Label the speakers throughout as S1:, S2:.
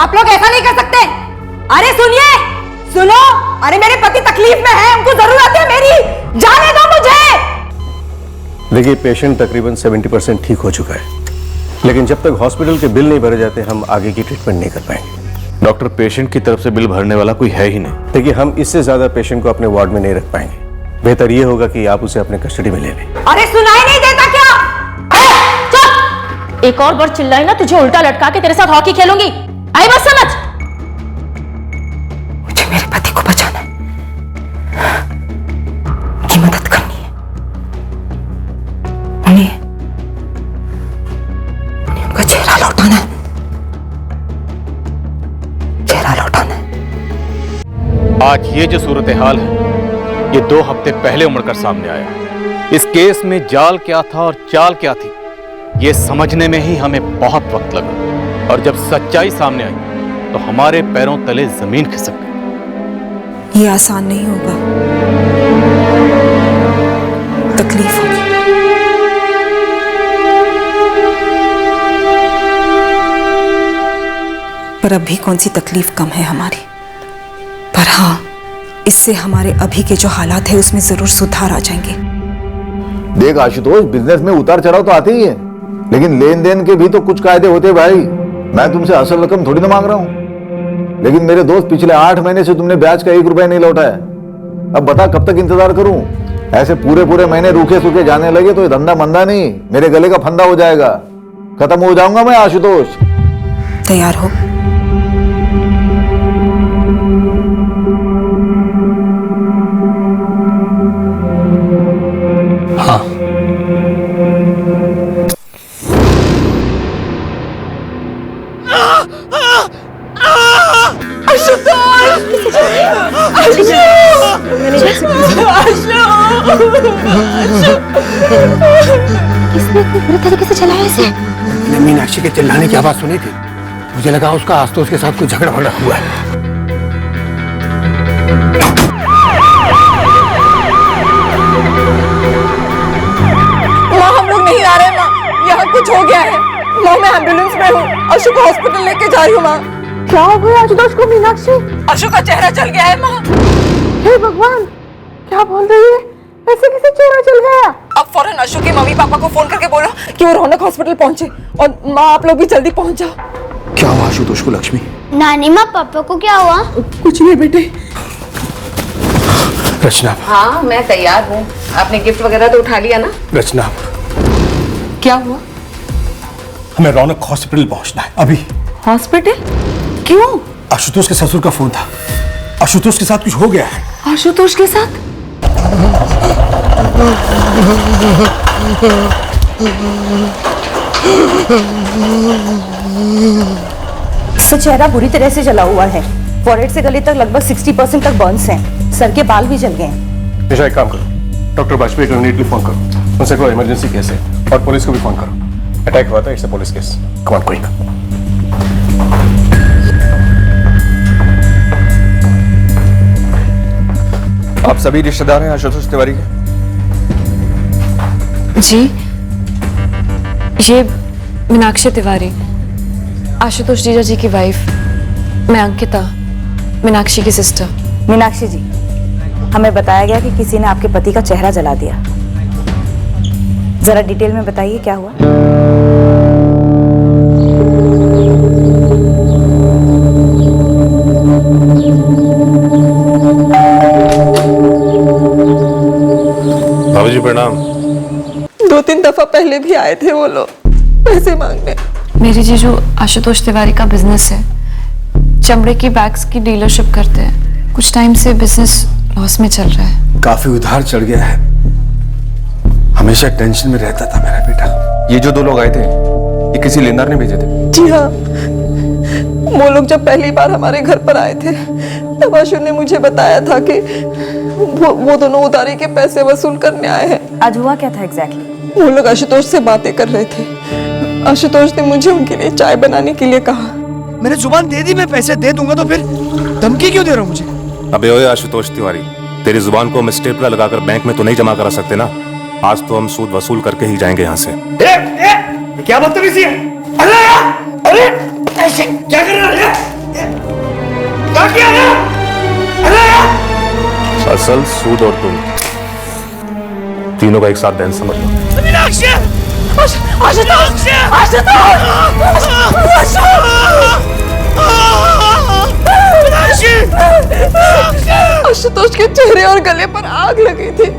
S1: आप लोग ऐसा नहीं कर सकते। अरे सुनिए, सुनो, अरे मेरे पति तकलीफ में है, उनको जरूरत है मेरी, जाने दो मुझे।
S2: देखिए, पेशेंट तकरीबन 70% ठीक हो चुका है, लेकिन जब तक हॉस्पिटल के बिल नहीं भरे जाते हम आगे की ट्रीटमेंट नहीं कर पाएंगे।
S3: डॉक्टर, पेशेंट की तरफ से बिल भरने वाला कोई है ही नहीं।
S2: देखिए, हम इससे ज्यादा पेशेंट को अपने वार्ड में नहीं रख पाएंगे। बेहतर ये होगा कि आप उसे अपने कस्टडी में ले लें।
S1: अरे सुनाई नहीं देता क्या?
S4: चुप! एक और बार चिल्लाई ना, तुझे उल्टा लटका के तेरे साथ हॉकी खेलूंगी। आई बात समझ?
S1: मुझे मेरे पति को बचाना है, उनकी मदद करनी है, उन्हें उनका चेहरा लौटाना है, चेहरा लौटाना है।
S3: आज ये जो सूरत हाल है, ये 2 हफ्ते पहले उमड़कर सामने आया। इस केस में जाल क्या था और चाल क्या थी, ये समझने में ही हमें बहुत वक्त लगा, और जब सच्चाई सामने आई तो हमारे पैरों तले जमीन खिसक गई।
S1: ये आसान नहीं होगा, तकलीफ होगी। पर अभी कौन सी तकलीफ कम है हमारी। पर हाँ, इससे हमारे अभी के जो हालात है उसमें जरूर सुधार आ जाएंगे।
S5: देख आशुतोष, बिजनेस में उतार चढ़ाव तो आते ही है, लेकिन लेन देन के भी तो कुछ कायदे होते हैं भाई। मैं तुमसे असल रकम थोड़ी ना मांग रहा हूँ, लेकिन मेरे दोस्त पिछले 8 महीने से तुमने ब्याज का 1 रुपया नहीं लौटाया। अब बता कब तक इंतजार करूं? ऐसे पूरे पूरे महीने रूखे सूखे जाने लगे तो ये धंधा मंदा नहीं, मेरे गले का फंदा हो जाएगा। खत्म हो जाऊंगा मैं आशुतोष।
S1: तैयार हो?
S2: हाँ।
S4: किसने इतने बुरे तरीके से चलाया इसे?
S6: मैंने मीनाक्षी के चिल्लाने की आवाज सुनी थी, मुझे लगा उसका आशुतोष के साथ कुछ झगड़ा वगड़ा हुआ है।
S1: माँ, हम लोग नहीं आ रहे माँ, यहाँ कुछ हो गया है। माँ, मैं एम्बुलेंस में हूँ, अशोक को हॉस्पिटल लेके जा रही हूँ। माँ,
S4: क्या हो गया आशुतोष को? मीनाक्षी,
S1: अशोक का चेहरा चल गया है। माँ,
S4: हे भगवान, क्या बोल रही है? ऐसे कैसे चेहरा चल गया?
S1: अब फौरन अशोक के मम्मी पापा को फोन करके बोलो कि वो रौनक हॉस्पिटल पहुंचे, और माँ आप लोग भी जल्दी पहुंच जाओ।
S6: क्या हुआ आशुतोष को लक्ष्मी?
S7: नानी माँ, पापा को क्या हुआ?
S1: कुछ नहीं बेटे।
S6: रचना।
S8: हाँ, मैं तैयार हूँ। आपने गिफ्ट वगैरह तो उठा लिया ना?
S6: रचना,
S8: क्या हुआ?
S6: हमें रौनक हॉस्पिटल पहुंचना है अभी।
S8: हॉस्पिटल? क्यों?
S6: आशुतोष के ससुर का फोन था, आशुतोष के साथ कुछ हो गया है।
S8: आशुतोष के साथ?
S1: इसका चेहरा बुरी तरह से जला हुआ है, फोrehead से गले तक लगभग 60% तक बर्न्स हैं, सर के बाल भी जल गए हैं।
S2: निशा, एक काम करो, डॉक्टर वाजपेयी को इमीडिएटली फोन करो, उनसे कोई इमरजेंसी केस है, और पुलिस को भी फोन करो। अटैक हुआ था, it's a police case. Come on, quick.
S3: आप सभी रिश्तेदार हैं आशुतोष तिवारी के?
S9: जी, ये मीनाक्षी तिवारी, आशुतोष जीजा जी की वाइफ। मैं अंकिता, मीनाक्षी की सिस्टर।
S1: मीनाक्षी जी, हमें बताया गया कि किसी ने आपके पति का चेहरा जला दिया। जरा डिटेल में बताइए क्या हुआ।
S3: बाबूजी प्रणाम।
S1: 2-3 दफा पहले भी आए थे वो लोग पैसे मांगने।
S9: मेरी जीजू आशुतोष तिवारी का बिजनेस है, चमड़े की बैग्स की डीलरशिप करते हैं। कुछ टाइम से बिजनेस लॉस में चल रहा है।
S6: काफी उधार चढ़ गया है, हमेशा टेंशन में रहता था मेरा बेटा।
S3: ये जो 2 लोग आए थे, ये किसी लेनदार ने भेजे थे?
S1: जी हाँ, वो लोग जब पहली बार हमारे घर पर आए थे तब आशु ने मुझे बताया था कि वो दोनों उधारी के पैसे वसूल करने आए हैं। आज हुआ क्या था एग्जैक्टली? वो लोग आशुतोष से बातें कर रहे थे। आशुतोष ने मुझे उनके लिए चाय बनाने के लिए कहा।
S6: मैंने जुबान दे दी, मैं पैसे दे दूंगा, तो फिर धमकी क्यों दे रहा हूँ मुझे?
S10: अबे ओए आशुतोष तिवारी, तेरी जुबान को हम स्टेपलर लगाकर बैंक में तो नहीं जमा करा सकते ना। आज तो हम सूद वसूल करके ही जाएंगे यहाँ से।
S6: क्या बदतमीजी है? अरे क्या कर रहा है?
S10: असल, सूद और तुम तीनों का एक साथ दैन समझ लो।
S1: आशुतोष के चेहरे और गले पर आग लगी थी।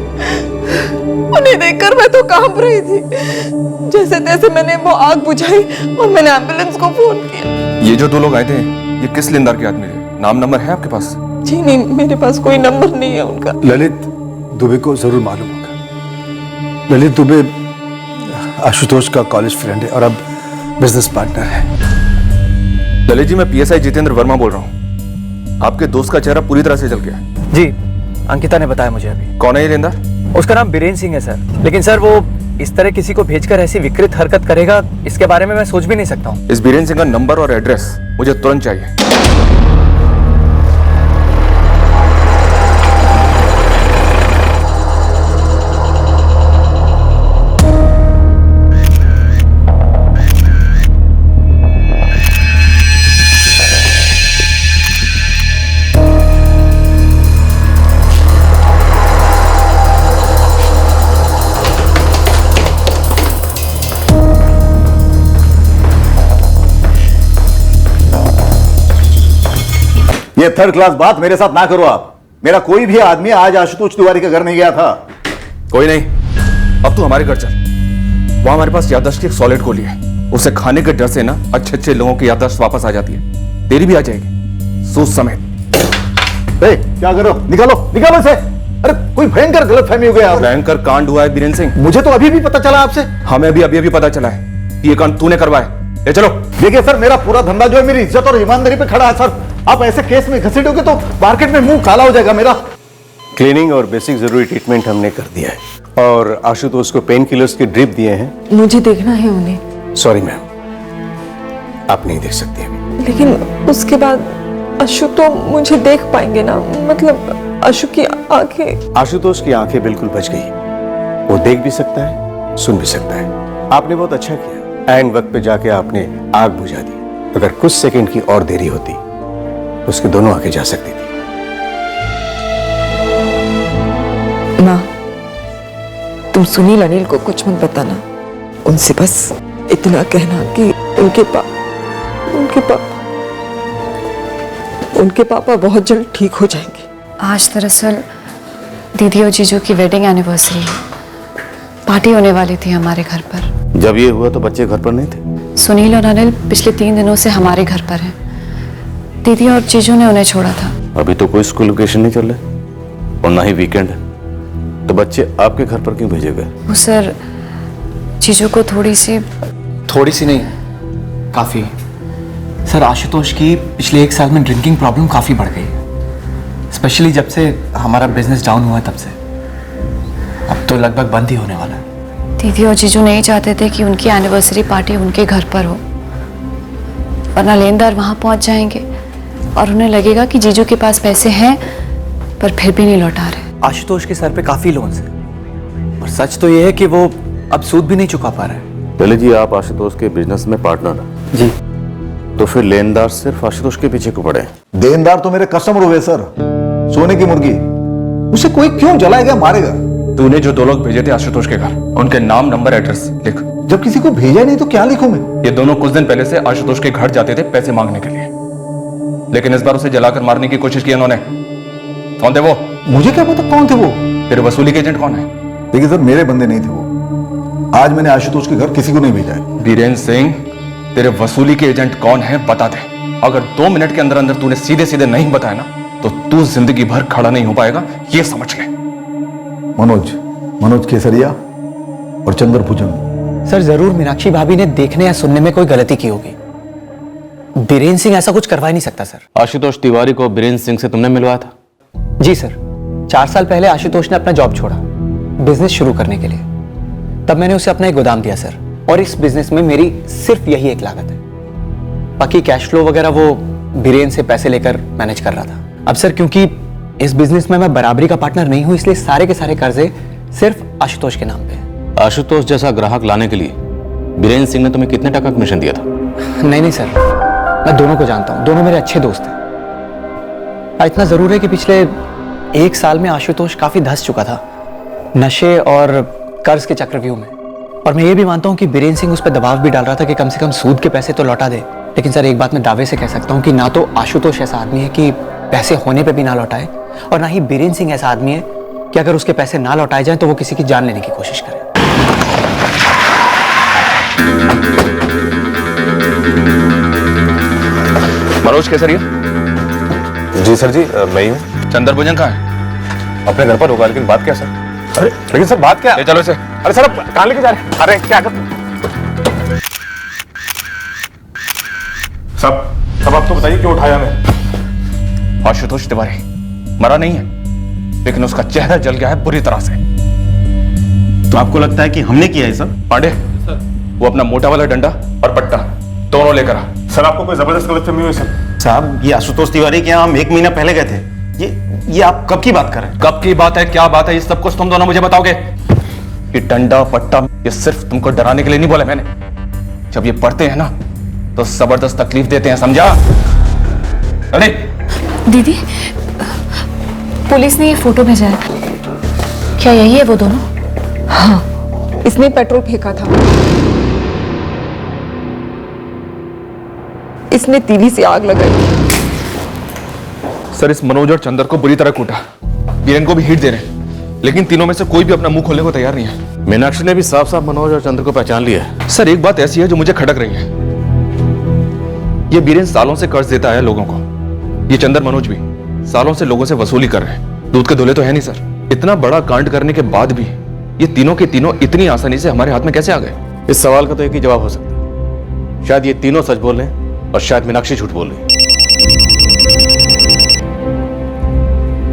S1: उन्हें देखकर मैं तो कांप रही थी। जैसे तैसे मैंने वो आग बुझाई और मैंने एम्बुलेंस को फोन किया।
S2: ये जो 2 लोग आए थे, ये किस लेनदार के आदमी थे? नाम नंबर है आपके पास?
S1: जी नहीं, मेरे पास कोई नंबर नहीं है उनका।
S6: ललित दुबे को जरूर मालूम होगा। ललित दुबे आशुतोष का कॉलेज फ्रेंड है और अब बिजनेस पार्टनर है।
S2: ललित जी, मैं पीएसआई जितेंद्र वर्मा बोल रहा हूँ। आपके दोस्त का चेहरा पूरी तरह से जल गया है।
S11: जी, अंकिता ने बताया मुझे अभी।
S2: कौन है ये लेनदार?
S11: उसका नाम बीरेन सिंह है सर। लेकिन सर वो इस तरह किसी को भेजकर ऐसी विकृत हरकत करेगा, इसके बारे में मैं सोच भी नहीं सकता हूँ।
S2: इस बीरेन सिंह का नंबर और एड्रेस मुझे तुरंत चाहिए।
S5: ये थर्ड क्लास बात मेरे साथ ना करो आप। मेरा कोई भी आदमी आज आशुतोष तिवारी के घर नहीं गया था।
S2: कोई नहीं, अब तू हमारे घर चल। वहां हमारे पास याददाश्त की एक सॉलिड गोली है। उसे खाने के डर से ना अच्छे लोगों की याददाश्त वापस आ जाती है। तेरी भी आ जाएगी, सूद समेत।
S5: क्या करो? निकालो निकालो इसे। अरे कोई भयंकर गलतफहमी हो गया।
S2: भयंकर कांड हुआ है बीरेन सिंह।
S5: मुझे तो अभी भी पता चला आपसे।
S2: हमें भी अभी पता चला है। ये कांड तूने करवाया। ले चलो।
S5: देखिए सर, मेरा पूरा धंधा जो है मेरी इज्जत और ईमानदारी पे खड़ा है सर। आप ऐसे केस में घसीटोगे तो मार्केट में मुंह काला हो जाएगा मेरा।
S12: क्लीनिंग और बेसिक जरूरी ट्रीटमेंट हमने कर दिया है और आशुतोष को पेन किलर्स की ड्रिप दिए हैं।
S1: मुझे देखना है उन्हें।
S12: सॉरी मैम, आप नहीं देख सकती अभी।
S1: लेकिन उसके बाद अशु तो मुझे देख पाएंगे ना? मतलब अशु की आंखें।
S12: आशुतोष की आंखें बिल्कुल बच गई। वो देख भी सकता है, सुन भी सकता है। आपने बहुत अच्छा किया। ऐन वक्त पे जाके आपने आग बुझा दी। अगर कुछ सेकंड की और देरी होती तो उसकी दोनों आंखें जा सकती थी।
S1: माँ, तुम सुनील अनिल को कुछ मत बताना। उनसे बस इतना कहना कि उनके पापा बहुत जल्द ठीक हो जाएंगे।
S9: आज दरअसल दीदी और जीजू की वेडिंग एनिवर्सरी है। पार्टी होने वाली थी हमारे घर पर।
S12: जब ये हुआ तो बच्चे घर पर नहीं थे?
S9: सुनील और अनिल पिछले 3 दिनों से हमारे घर पर हैं। दीदी और जीजू ने उन्हें छोड़ा था।
S12: अभी तो कोई स्कूल वेकेशन नहीं चल रहा और ना ही वीकेंड है, तो बच्चे आपके घर पर क्यों भेजे गए?
S9: वो सर, जीजू को थोड़ी सी
S11: नहीं, काफी। सर, आशुतोष की पिछले 1 साल में ड्रिंकिंग प्रॉब्लम काफी बढ़ गई है। स्पेशली जब से हमारा बिजनेस डाउन हुआ तब से। अब तो लगभग बंद ही होने वाला है।
S9: दीदी और जीजू नहीं चाहते थे कि उनकी एनिवर्सरी पार्टी उनके घर पर हो, वरना लेनदार वहां पहुंच जाएंगे और उन्हें लगेगा कि जीजू के पास पैसे हैं पर फिर भी नहीं लौटा रहे।
S11: आशुतोष के सर पे काफी लोन्स हैं और सच तो ये है कि वो अब सूद भी नहीं चुका पा रहा है।
S12: पहले जी, आप आशुतोष के बिजनेस में पार्टनर हैं।
S11: जी।
S12: तो फिर लेनदार सिर्फ आशुतोष के पीछे क्यों पड़े?
S5: देनदार तो मेरे कस्टमर हुए सर। सोने की मुर्गी, उसे कोई क्यों जलाएगा, मारेगा?
S2: तूने जो 2 लोग भेजे थे आशुतोष के घर, उनके नाम नंबर एड्रेस लिख।
S5: जब किसी को भेजा नहीं तो क्या लिखूं मैं?
S2: ये दोनों कुछ दिन पहले से आशुतोष के घर जाते थे पैसे मांगने के लिए, लेकिन इस बार उसे जलाकर मारने की कोशिश की उन्होंने। कौन थे वो?
S5: मुझे क्या पता कौन थे वो।
S2: तेरे वसूली के एजेंट कौन है?
S5: देखिए सर, मेरे बंदे नहीं थे वो। आज मैंने आशुतोष के घर किसी को नहीं भेजा है।
S2: बीरेन सिंह, तेरे वसूली के एजेंट कौन है बता दे। अगर 2 मिनट के अंदर अंदर तूने सीधे सीधे नहीं बताया ना तो तू जिंदगी भर खड़ा नहीं हो पाएगा, ये समझ ले।
S5: मनोज केसरिया और चंद्रभुजन।
S11: सर, जरूर मीनाक्षी भाभी ने देखने या सुनने में कोई गलती की होगी। बीरेन सिंह ऐसा कुछ करवा ही नहीं सकता सर।
S3: आशुतोष तिवारी को बीरेन सिंह से तुमने मिलवाया था?
S11: जी सर, 4 साल पहले आशुतोष ने अपना जॉब छोड़ा बिजनेस शुरू करने के लिए। तब मैंने उसे अपना एक गोदाम दिया सर, और इस बिजनेस में मेरी सिर्फ यही एक लागत है। बाकी कैश फ्लो वगैरह वो बीरेन से पैसे लेकर मैनेज कर रहा था। अब सर, क्योंकि इस बिजनेस में मैं बराबरी का पार्टनर नहीं हूं, इसलिए सारे के सारे कर्जे सिर्फ आशुतोष के नाम पे हैं।
S3: आशुतोष जैसा ग्राहक लाने के लिए बीरेन सिंह ने तुम्हें कितने टका कमीशन दिया था?
S11: नहीं सर, मैं दोनों को जानता हूं। दोनों मेरे अच्छे दोस्त हैं। इतना जरूर है कि पिछले 1 साल में आशुतोष काफी धंस चुका था नशे और कर्ज के चक्रव्यूह में। और मैं ये भी मानता हूँ कि बीरेन सिंह उस पर दबाव भी डाल रहा था कि कम से कम सूद के पैसे तो लौटा दे। लेकिन सर, एक बात मैं दावे से कह सकता हूँ कि ना तो आशुतोष ऐसा आदमी है कि पैसे होने पे भी ना लौटाए, और ना ही बीरेन सिंह ऐसा आदमी है कि अगर उसके पैसे ना लौटाए जाएं तो वो किसी की जान लेने की कोशिश करे।
S2: मनोज केसरिया।
S10: जी सर जी, मैं ही हूँ।
S2: चंदर भोजन कहाँ है?
S10: अपने घर पर होगा, लेकिन बात क्या सर? अरे लेकिन सर बात क्या?
S2: चलो इसे।
S10: अरे सर, अब कहाँ लेके जा रहे हैं? अरे क्या कर सब आप तो बताइए, क्यों उठाया हमें?
S2: आशुतोष तिवारी मरा नहीं है, लेकिन उसका चेहरा जल गया है बुरी तरह से।
S12: तो आपको लगता है कि हमने किया है सब?
S2: पांडे, वो अपना मोटा वाला डंडा और पट्टा दोनों लेकर आ।
S10: सर, आपको कोई जबरदस्त गलतफहमी हुई सर?
S12: साहब, ये आशुतोष तिवारी के यहाँ हम 1 महीना पहले गए थे। ये आप कब की बात कर रहे हैं?
S2: कब की बात है, क्या बात है, इस सब कुछ तुम दोनों मुझे बताओगे। ये डंडा पट्टा ये सिर्फ तुमको डराने के लिए नहीं बोला मैंने। जब ये पढ़ते हैं ना तो जबरदस्त तकलीफ देते हैं, समझा? अरे
S9: दीदी, पुलिस ने ये फोटो भेजा है, क्या यही है वो दोनों?
S1: हाँ, इसने पेट्रोल फेंका था, इसने टीवी से आग लगाई।
S2: सर, इस मनोज और चंदर को बुरी तरह कूटा, बीरेन को भी हिट दे रहे हैं, लेकिन तीनों में से कोई भी अपना मुंह खोलने को तैयार नहीं है।
S3: मीनाक्षी ने भी साफ साफ मनोज और चंद्र को पहचान लिया है।
S2: सर, एक बात ऐसी है जो मुझे खटक रही है। ये बीरेन सालों से कर्ज देता है लोगों को, ये चंदर मनोज भी सालों से लोगों से वसूली कर रहे हैं। दूध के धोले तो है नहीं सर। इतना बड़ा कांड करने के बाद भी ये तीनों के तीनों इतनी आसानी से हमारे हाथ में कैसे आ गए?
S3: इस सवाल का तो एक ही जवाब हो सकता है, शायद ये तीनों सच बोल रहे हैं और शायद मीनाक्षी झूठ बोल रही है।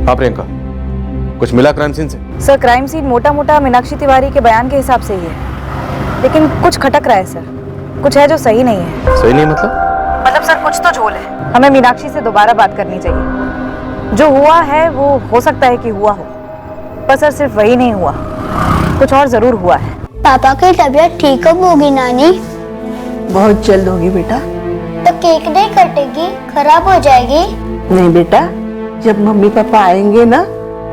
S3: हाँ प्रियंका, कुछ मिला क्राइम सीन से?
S13: सर, क्राइम सीन मोटा मोटा मीनाक्षी तिवारी के बयान के हिसाब से ही है, लेकिन कुछ खटक रहा है सर। कुछ है जो सही नहीं है।
S3: सही नहीं मतलब
S13: सर, कुछ तो झोल है। हमें मीनाक्षी से दोबारा बात करनी चाहिए। जो हुआ है वो हो सकता है कि हुआ हो, पर सर सिर्फ वही नहीं हुआ, कुछ और जरूर हुआ है।
S7: पापा की तबीयत ठीक कब होगी नानी?
S4: बहुत जल्द होगी बेटा।
S7: तो केक नहीं कटेगी, खराब हो जाएगी?
S4: नहीं बेटा, जब मम्मी पापा आएंगे ना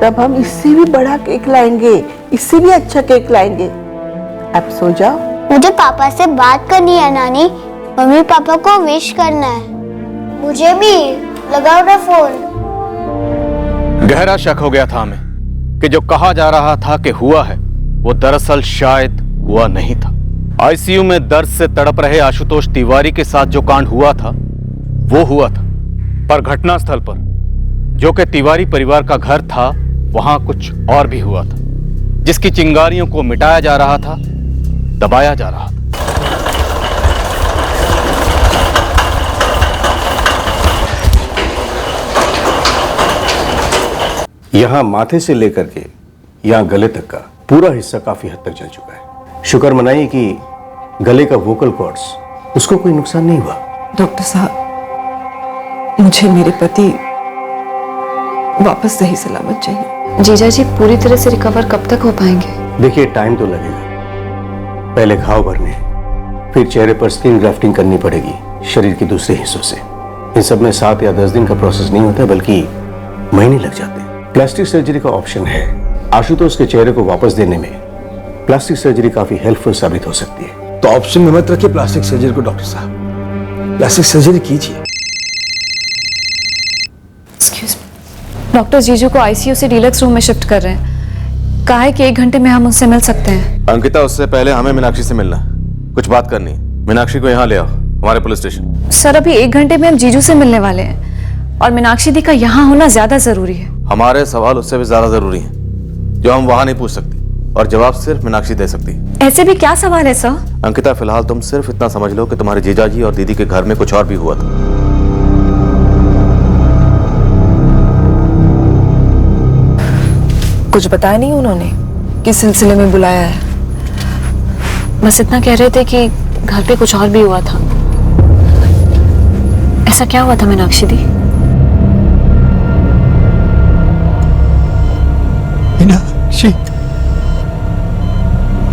S4: तब हम इससे भी बड़ा केक लाएंगे, इससे भी अच्छा केक लाएंगे। अब सो जाओ।
S7: मुझे पापा से बात करनी है नानी, मम्मी पापा को विश करना है। मुझे भी लगाओ ना फोन।
S3: गहरा शक हो गया था हमें कि जो कहा जा रहा था कि हुआ है वो दरअसल शायद हुआ नहीं था। आईसीयू में दर्द से तड़प रहे आशुतोष तिवारी के साथ जो कांड हुआ था वो हुआ था, पर घटनास्थल पर जो कि तिवारी परिवार का घर था वहां कुछ और भी हुआ था, जिसकी चिंगारियों को मिटाया जा रहा था, दबाया जा रहा था।
S12: यहां माथे से लेकर के यहां गले तक का पूरा हिस्सा काफी हद तक जल चुका है। शुक्र मनाइए कि गले का वोकल कॉर्ड्स उसको कोई नुकसान नहीं हुआ।
S1: डॉक्टर साहब, मुझे मेरे पति वापस सही सलामत चाहिए।
S9: जीजा जी पूरी तरह से रिकवर कब तक हो पाएंगे?
S12: देखिए, टाइम तो लगेगा। पहले घाव भरने हैं, फिर चेहरे पर स्किन ग्राफ्टिंग करनी पड़ेगी शरीर के दूसरे हिस्सों से। इन सब में 7 या 10 दिन का प्रोसेस नहीं होता, बल्कि महीने लग जाते हैं। प्लास्टिक सर्जरी का ऑप्शन है। आशुतोष के चेहरे को वापस देने में प्लास्टिक सर्जरी काफी हेल्पफुल साबित हो सकती है।
S6: तो ऑप्शन में मत रखिए प्लास्टिक सर्जरी को डॉक्टर साहब, प्लास्टिक सर्जरी कीजिए।
S9: डॉक्टर जीजू को आईसीयू से डीलक्स रूम में शिफ्ट कर रहे हैं। कहा है कि 1 घंटे में हम उससे मिल सकते हैं।
S3: अंकिता, उससे पहले हमें मीनाक्षी से मिलना, कुछ बात करनी। मीनाक्षी को यहाँ ले आओ, हमारे पुलिस स्टेशन।
S9: सर, अभी 1 घंटे में हम जीजू से मिलने वाले हैं और मीनाक्षी दी का यहाँ होना ज्यादा जरूरी है।
S3: हमारे सवाल उससे भी ज्यादा जरूरी हैं, जो हम वहां नहीं पूछ सकती, और जवाब सिर्फ मीनाक्षी दे सकती।
S9: ऐसे भी क्या सवाल है सर?
S3: अंकिता, फिलहाल तुम सिर्फ इतना समझ लो कि तुम्हारे जीजाजी और दीदी के घर में कुछ और भी हुआ था।
S1: कुछ बताया नहीं उन्होंने किस सिलसिले में बुलाया है?
S9: बस इतना कह रहे थे कि घर पे कुछ और भी हुआ था। ऐसा क्या हुआ था मीनाक्षी दी?
S6: मीनाक्षी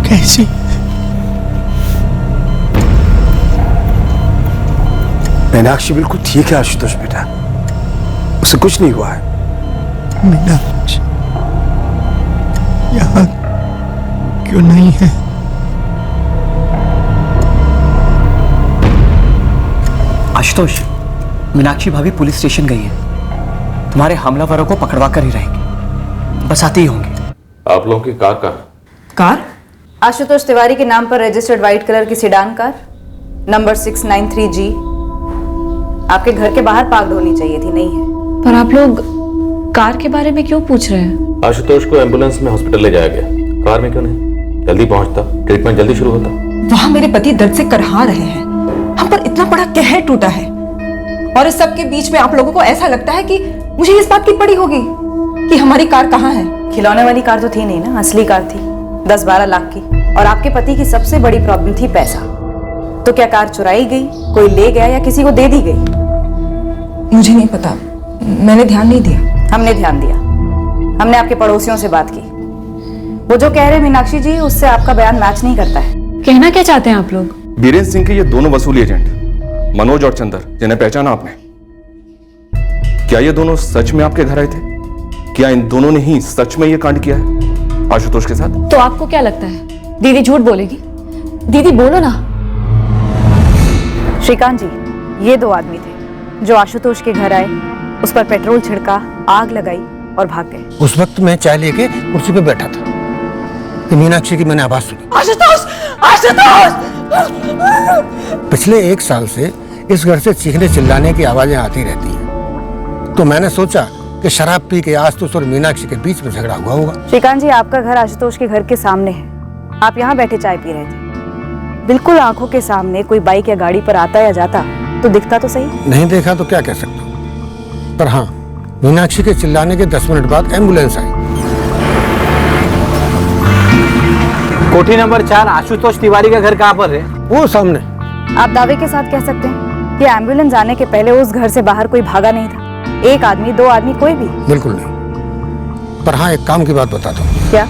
S6: कैसी? मीनाक्षी बिल्कुल ठीक है आशुतोष बेटा, उसे कुछ नहीं हुआ है। मीनाक्षी यहाँ क्यों नहीं है?
S11: आशुतोष, मीनाक्षी भाभी पुलिस स्टेशन गई है। तुम्हारे हमलावरों को पकड़वा कर ही रहेंगे, बस आते ही होंगे।
S2: आप लोगों की कार कहाँ?
S13: कार आशुतोष तिवारी के नाम पर रजिस्टर्ड व्हाइट कलर की सेडान कार नंबर 693G आपके घर के बाहर पार्क होनी चाहिए थी, नहीं है।
S9: पर आप लोग कार के बारे में क्यों पूछ रहे हैं?
S10: आशुतोष को एम्बुलेंस में हॉस्पिटल ले जाया गया, कार में क्यों नहीं? जल्दी पहुंचता, ट्रीटमेंट जल्दी शुरू होता।
S1: वहाँ मेरे पति दर्द से करहा रहे हैं, हम पर इतना बड़ा कहर टूटा है, और इस सब के बीच में आप लोगों को ऐसा लगता है कि मुझे इस बात की पड़ी होगी कि हमारी कार कहाँ है।
S13: खिलौने वाली कार तो थी नहीं ना, असली कार थी 10-12 लाख की। और आपके पति की सबसे बड़ी प्रॉब्लम थी पैसा। तो क्या कार चुराई गई, कोई ले गया या किसी को दे दी गई?
S1: मुझे नहीं पता, मैंने ध्यान नहीं दिया।
S13: हमने ध्यान दिया, हमने आपके पड़ोसियों से बात की। वो जो कह रहे हैं मीनाक्षी जी, उससे आपका बयान मैच नहीं करता है।
S9: कहना क्या चाहते हैं आप लोग?
S2: बीरेंद्र सिंह के ये दोनों वसूली एजेंट मनोज और चंदर, जिन्हें पहचाना आपने, क्या ये दोनों सच में आपके घर आए थे? क्या इन दोनों ने ही सच में ये कांड किया है आशुतोष के साथ?
S9: तो आपको क्या लगता है दीदी झूठ बोलेगी? दीदी बोलो ना।
S13: श्रीकांत जी, ये 2 आदमी थे जो आशुतोष के घर आए, उस पर पेट्रोल छिड़का, आग लगाई और भाग गए।
S12: उस वक्त मैं चाय लेके कुर्सी पे बैठा था कि मीनाक्षी की मैंने आवाज सुनी।
S1: आशुतोष! आशुतोष!
S12: पिछले 1 साल से इस घर से चीखने चिल्लाने की आवाजें आती रहती हैं, तो मैंने सोचा कि शराब पी के आशुतोष और मीनाक्षी के बीच में झगड़ा हुआ होगा।
S13: श्रीकांत जी, आपका घर आशुतोष के घर के सामने है, आप यहाँ बैठे चाय पी रहे थे, बिल्कुल आंखों के सामने कोई बाइक या गाड़ी पर आता या जाता तो दिखता तो सही।
S12: नहीं देखा तो क्या कह सकता हूँ, पर हाँ, मीनाक्षी के चिल्लाने के 10 मिनट बाद एम्बुलेंस आई।
S11: कोठी नंबर 4 आशुतोष तिवारी का घर कहाँ पर है?
S12: वो सामने।
S13: आप दावे के साथ कह सकते हैं कि एम्बुलेंस आने के पहले उस घर से बाहर कोई भागा नहीं था? 1 आदमी, 2 आदमी, कोई भी?
S12: बिल्कुल नहीं, पर हाँ एक काम की बात बताता हूँ।
S13: क्या?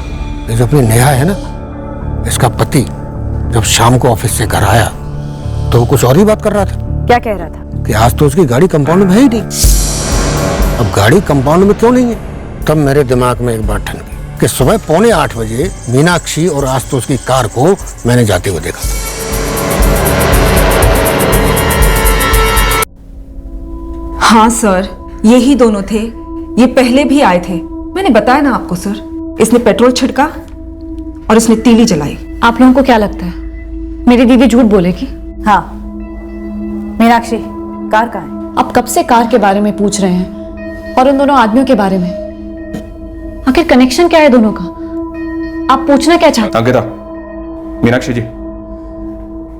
S12: ये जो अपनी नेहा है ना, इसका पति जब शाम को ऑफिस से घर आया तो वो कुछ और ही बात कर रहा था।
S13: क्या कह रहा था?
S12: कि आज तो उसकी गाड़ी कंपाउंड में है ही नहीं। अब गाड़ी कंपाउंड में क्यों नहीं है? तब मेरे दिमाग में एक बात ठन गई कि सुबह 7:45 बजे मीनाक्षी और आशुतोष की कार को मैंने जाते हुए देखा।
S1: हाँ सर, यही दोनों थे, ये पहले भी आए थे। मैंने बताया ना आपको सर, इसने पेट्रोल छिड़का और इसने तीली जलाई।
S9: आप लोगों को क्या लगता है मेरी दीदी झूठ बोलेगी?
S13: हाँ। मीनाक्षी, कार कहाँ है?
S9: आप कब से कार के बारे में पूछ रहे हैं और उन दोनों आदमियों के बारे में? आखिर कनेक्शन क्या है दोनों का? आप पूछना क्या चाहते?
S2: अंकिता, मीनाक्षी जी,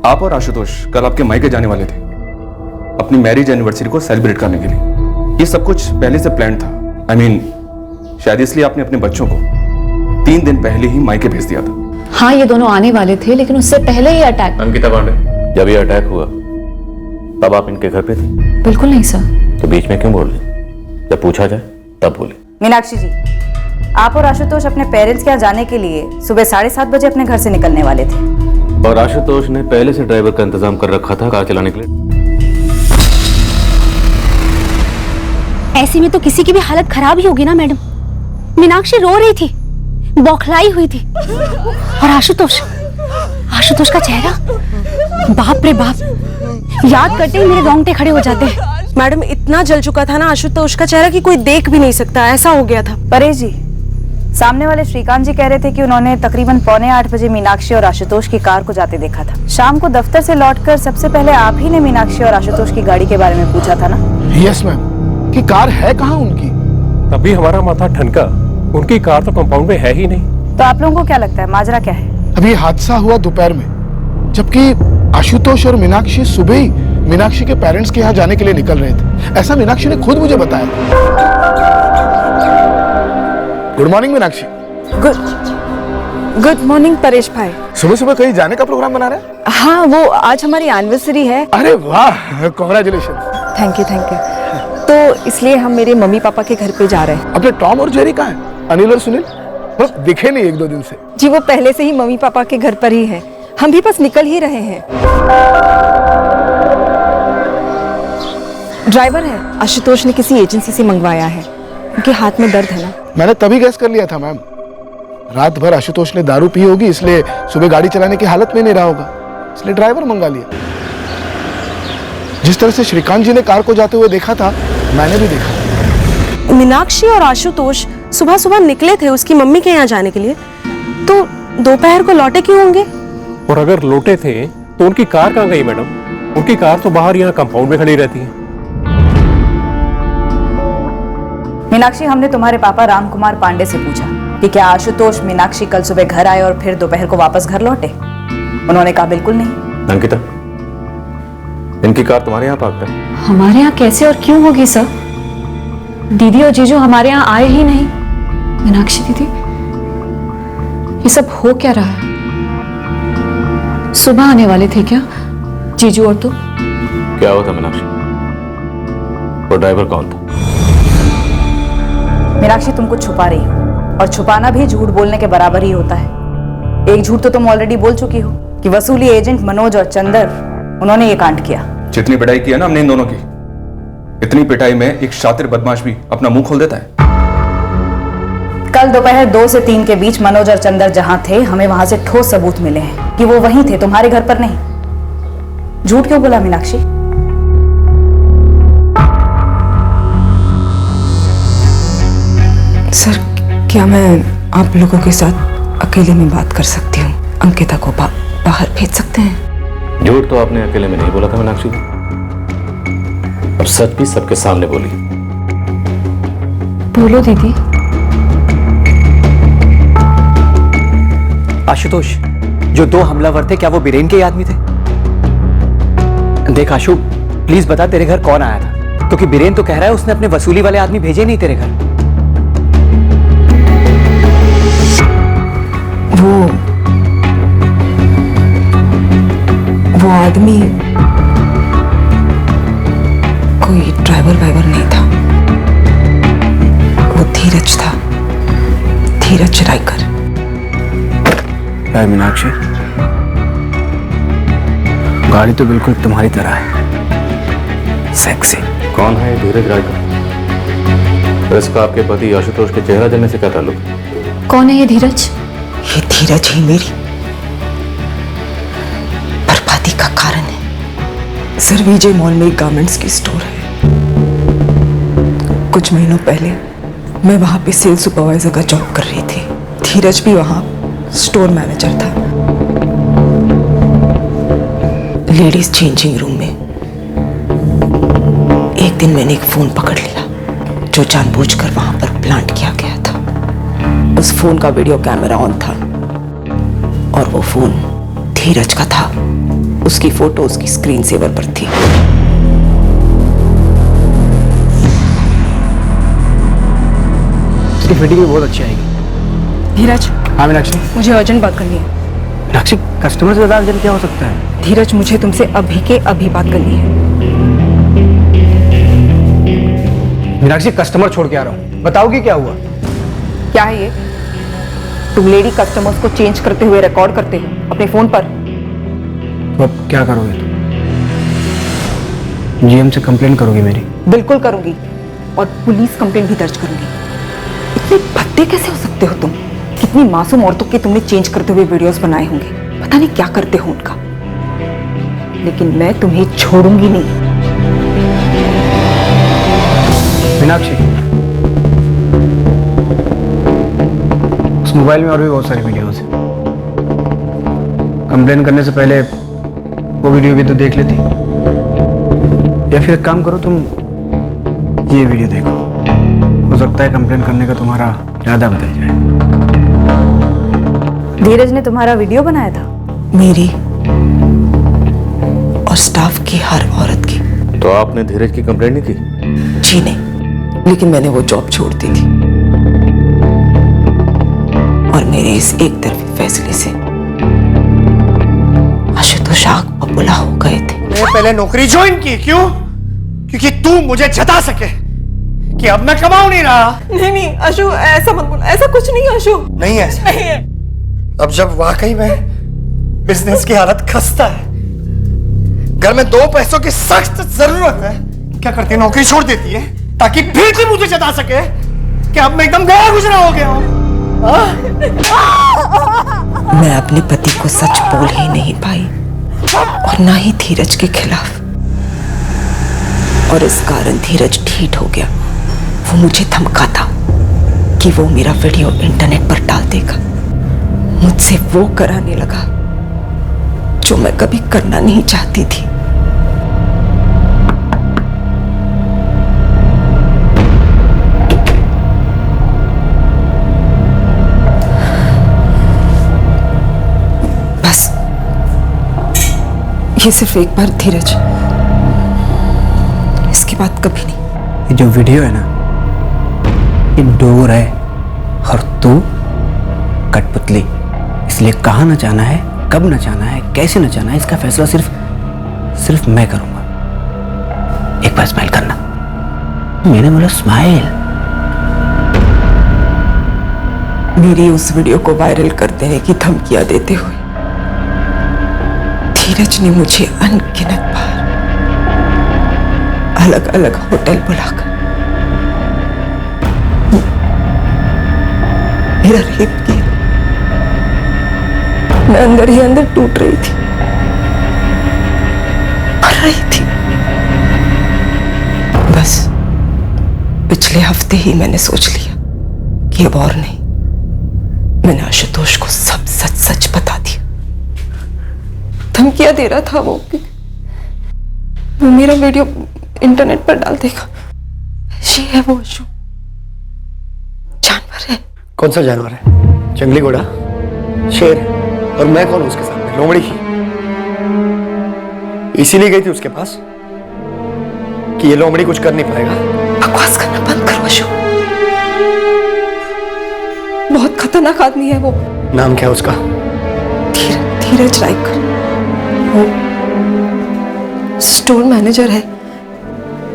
S2: आप और आशुतोष कल आपके मायके जाने वाले थे अपनी मैरिज एनिवर्सरी को सेलिब्रेट करने के लिए। ये सब कुछ पहले से प्लान था। I mean, शायद इसलिए आपने अपने बच्चों को 3 दिन पहले ही मायके भेज दिया था।
S9: हाँ, ये दोनों आने वाले थे, लेकिन उससे पहले ही अटैक।
S10: अंकिता पांडे, जब ये अटैक हुआ तब आप इनके घर पे थे?
S9: बिल्कुल नहीं सर।
S10: तो बीच में क्यों बोल रहे? जब पूछा जाए तब बोले।
S13: मीनाक्षी जी, आप और आशुतोष अपने पेरेंट्स के यहाँ जाने के लिए सुबह 7:30 बजे अपने घर से निकलने वाले थे,
S10: और आशुतोष ने पहले से ड्राइवर का इंतजाम कर रखा था कार चलाने के लिए।
S7: ऐसे में तो किसी की भी हालत खराब ही होगी ना मैडम। मीनाक्षी रो रही थी, बौखलाई हुई थी, और आशुतोष का चेहरा, बाप रे बाप, याद करते ही मेरे रोंगटे खड़े हो जाते हैं।
S1: मैडम, इतना जल चुका था ना आशुतोष का चेहरा कि कोई देख भी नहीं सकता, ऐसा हो गया था।
S13: परेश जी, सामने वाले श्रीकांत जी कह रहे थे कि उन्होंने तकरीबन 7:45 बजे मीनाक्षी और आशुतोष की कार को जाते देखा था। शाम को दफ्तर से लौटकर सबसे पहले आप ही ने मीनाक्षी और आशुतोष की गाड़ी के बारे में पूछा था ना?
S6: यस मैम, कि कार है कहाँ उनकी?
S10: तभी हमारा माथा ठनका, उनकी कार तो कंपाउंड में है ही नहीं।
S13: तो आप लोगों को क्या लगता है माजरा क्या है?
S6: अभी हादसा हुआ दोपहर में, जबकि आशुतोष और मीनाक्षी सुबह ही मीनाक्षी के पेरेंट्स के यहाँ जाने के लिए निकल रहे थे। ऐसा मीनाक्षी ने खुद मुझे बताया। Good morning Meenakshi.
S1: Good morning Paresh भाई।
S6: सुबह सुबह कहीं जाने का प्रोग्राम बना रहे हैं?
S1: हाँ, वो आज हमारी एनिवर्सरी है।
S6: अरे वाह, कॉन्ग्रेचुलेशन।
S1: Thank you. तो इसलिए हम मेरे मम्मी पापा के घर पे जा रहे हैं।
S6: अपने टॉम और जेरी कहाँ हैं? अनिल और सुनील बस दिखे नहीं 1-2 दिन से।
S1: जी, वो पहले से ही मम्मी पापा के घर पर ही है, हम भी बस निकल ही रहे हैं। ड्राइवर है, आशुतोष ने किसी एजेंसी से मंगवाया है। उनके हाथ में दर्द है ना।
S6: मैंने तभी गैस कर लिया था मैम। रात भर आशुतोष ने दारू पी होगी, इसलिए सुबह गाड़ी चलाने की हालत में नहीं रहा होगा, इसलिए ड्राइवर मंगा लिया। जिस तरह से श्रीकांत जी ने कार को जाते हुए देखा था, मैंने भी देखा।
S1: मीनाक्षी और आशुतोष सुबह सुबह निकले थे उसकी मम्मी के यहाँ जाने के लिए, तो दोपहर को लौटे क्यों होंगे?
S14: और अगर लौटे थे तो उनकी कार कहाँ गई मैडम? उनकी कार तो बाहर यहाँ कंपाउंड में खड़ी रहती है।
S13: मीनाक्षी, हमने तुम्हारे पापा रामकुमार पांडे से पूछा कि क्या आशुतोष मीनाक्षी कल सुबह घर आए और फिर दोपहर को वापस घर लौटे। उन्होंने कहा बिल्कुल नहीं।
S10: अंकिता, इनकी कार तुम्हारे यहाँ पार्क है?
S9: हमारे यहाँ कैसे और क्यों होगी सर? दीदी और जीजू हमारे यहाँ आए ही नहीं। मीनाक्षी दीदी, ये सब हो क्या रहा है? सुबह आने वाले थे क्या जीजू और तुम?
S10: क्या हुआ था मीनाक्षी? वो ड्राइवर कौन था?
S13: मीनाक्षी, तुम कुछ छुपा रही हो और छुपाना भी झूठ बोलने के बराबर ही होता है। एक झूठ तो तुम ऑलरेडी बोल चुकी हो कि वसूली एजेंट मनोज और चंदर, उन्होंने ये कांड किया।
S2: जितनी पिटाई की है ना हमने इन दोनों की, इतनी पिटाई में एक शातिर बदमाश भी अपना मुंह खोल देता है।
S13: कल दोपहर 2 से 3 के बीच मनोज और चंदर जहां थे, हमें वहां से ठोस सबूत मिले हैं कि वो वहीं थे, तुम्हारे घर पर नहीं। झूठ क्यों बोला मीनाक्षी?
S1: सर, क्या मैं आप लोगों के साथ अकेले में बात कर सकती हूँ? अंकिता को बाहर भेज सकते हैं?
S10: झूठ तो आपने अकेले में नहीं बोला था मीनाक्षी, और सच भी सबके सामने बोली।
S9: बोलो दीदी।
S11: आशुतोष, जो 2 हमलावर थे, क्या वो बीरेन के ही आदमी थे? देख आशु, प्लीज बता तेरे घर कौन आया था, क्योंकि बीरेन तो कह रहा है उसने अपने वसूली वाले आदमी भेजे नहीं तेरे घर।
S1: वो आदमी कोई ड्राइवर वाइवर नहीं था, वो धीरज था, धीरज रायकर।
S6: मीनाक्षी, गाड़ी तो बिल्कुल तुम्हारी तरह है, सेक्सी।
S10: कौन है धीरज रायकर? इसका आपके पति आशुतोष के चेहरा जलने से क्या ताल्लुक?
S9: कौन है ये धीरज?
S1: ये धीरज ही मेरी बर्बादी का कारण है। सर, विजय मॉल में एक गारमेंट्स की स्टोर है। कुछ महीनों पहले मैं वहां पे सेल सुपरवाइजर का जॉब कर रही थी। धीरज भी वहां स्टोर मैनेजर था। लेडीज चेंजिंग रूम में एक दिन मैंने एक फोन पकड़ लिया जो जानबूझकर वहां पर प्लांट किया गया था। उस फोन का वीडियो कैमरा ऑन था और वो फोन धीरज का था। उसकी फोटो उसकी स्क्रीन सेवर पर थी।
S11: इसकी फिटिंग भी बहुत अच्छी आएगी।
S1: धीरज।
S11: हाँ मीनाक्षी।
S1: मुझे अर्जेंट बात करनी है।
S11: मीनाक्षी, कस्टमर से ज्यादा अर्जेंट क्या हो सकता है?
S1: धीरज, मुझे तुमसे अभी के अभी बात करनी है।
S11: मीनाक्षी, कस्टमर छोड़ के आ रहा हूँ, बताओगी क्या हुआ?
S1: क्या है ये? तुम लेडी कस्टमर्स को चेंज करते हुए रिकॉर्ड करते हो अपने फोन पर।
S11: तो अब क्या करोगे तुम? जीएम से कंप्लेंट करोगी मेरी?
S1: बिल्कुल करूंगी, और पुलिस कंप्लेंट भी दर्ज करूंगी। इतने भद्दे कैसे हो सकते हो तुम? कितनी मासूम औरतों के तुमने चेंज करते हुए वीडियोस बनाए होंगे, पता नहीं क्या करते हो उनका। लेकिन मैं तुम्हें छोड़ूंगी नहीं।
S11: मीनाक्षी, उस मोबाइल में और भी बहुत सारी वीडियोस हैं। कंप्लेन करने से पहले वो वीडियो भी तो देख लेती, या फिर एक काम करो, तुम ये वीडियो देखो, हो सकता है कंप्लेन करने का तुम्हारा इरादा बदल जाए।
S13: धीरज ने तुम्हारा वीडियो बनाया था?
S1: मेरी और स्टाफ की हर औरत की।
S10: तो आपने धीरज की कंप्लेंट नहीं की?
S1: जी नहीं, लेकिन मैंने वो जॉब छोड़ दी थी और मेरे इस एक तरफी फैसले से आशुतोष आग बबूला हो गए थे।
S15: मैं पहले नौकरी ज्वाइन की, क्यों? क्योंकि तू मुझे जता सके कि अब मैं कमाऊं नहीं रहा।
S1: नहीं अशु, ऐसा मत बोल। ऐसा कुछ नहीं है अशु।
S15: नहीं ऐसा
S1: नहीं है।
S15: अब जब वाकई में बिजनेस की हालत खस्ता है, घर में 2 पैसों की सख्त जरूरत है, क्या करती है, नौकरी छोड़ देती है ताकि फिर से मुझे जता सके कि अब मैं एकदम गया गुजरा हो गया हूं।
S1: मैं अपने पति को सच बोल ही नहीं पाई और ना ही धीरज के खिलाफ, और इस कारण धीरज ढीठ हो गया। वो मुझे धमका था कि वो मेरा वीडियो इंटरनेट पर डाल देगा। मुझसे वो कराने लगा जो मैं कभी करना नहीं चाहती थी। बस ये सिर्फ एक बार धीरज, इसके बाद कभी नहीं।
S11: ये जो वीडियो है ना, ये डोर है और तू कठपुतली। इसलिए कहाँ नचाना है, कब नचाना है, कैसे नचाना है, इसका फैसला सिर्फ मैं करूंगा। एक बार स्माइल करना। मैंने बोला स्माइल।
S1: मेरी उस वीडियो को वायरल कर देने की धमकियां देते हुए धीरज ने मुझे अनगिनत बार अलग अलग होटल बुलाकर मेरा रेप किया। मैं अंदर ही अंदर टूट रही थी, मर रही थी। बस पिछले हफ्ते ही मैंने सोच लिया कि अब और नहीं। मैंने आशुतोष को सब सच सच बता दिया। धमकियां दे रहा था वो मेरा वीडियो इंटरनेट पर डाल देगा। ये है वो अशु, जानवर है।
S15: कौन सा जानवर है? जंगली घोड़ा, शेर? और मैं कौन हूं उसके सामने? लोमड़ी की। इसीलिए गई थी उसके पास कि ये लोमड़ी कुछ कर नहीं पाएगा।
S1: बकवास करना बंद करो अशु, बहुत खतरनाक आदमी है वो।
S15: नाम क्या है उसका?
S1: धीरज रायकर। वो स्टोर मैनेजर है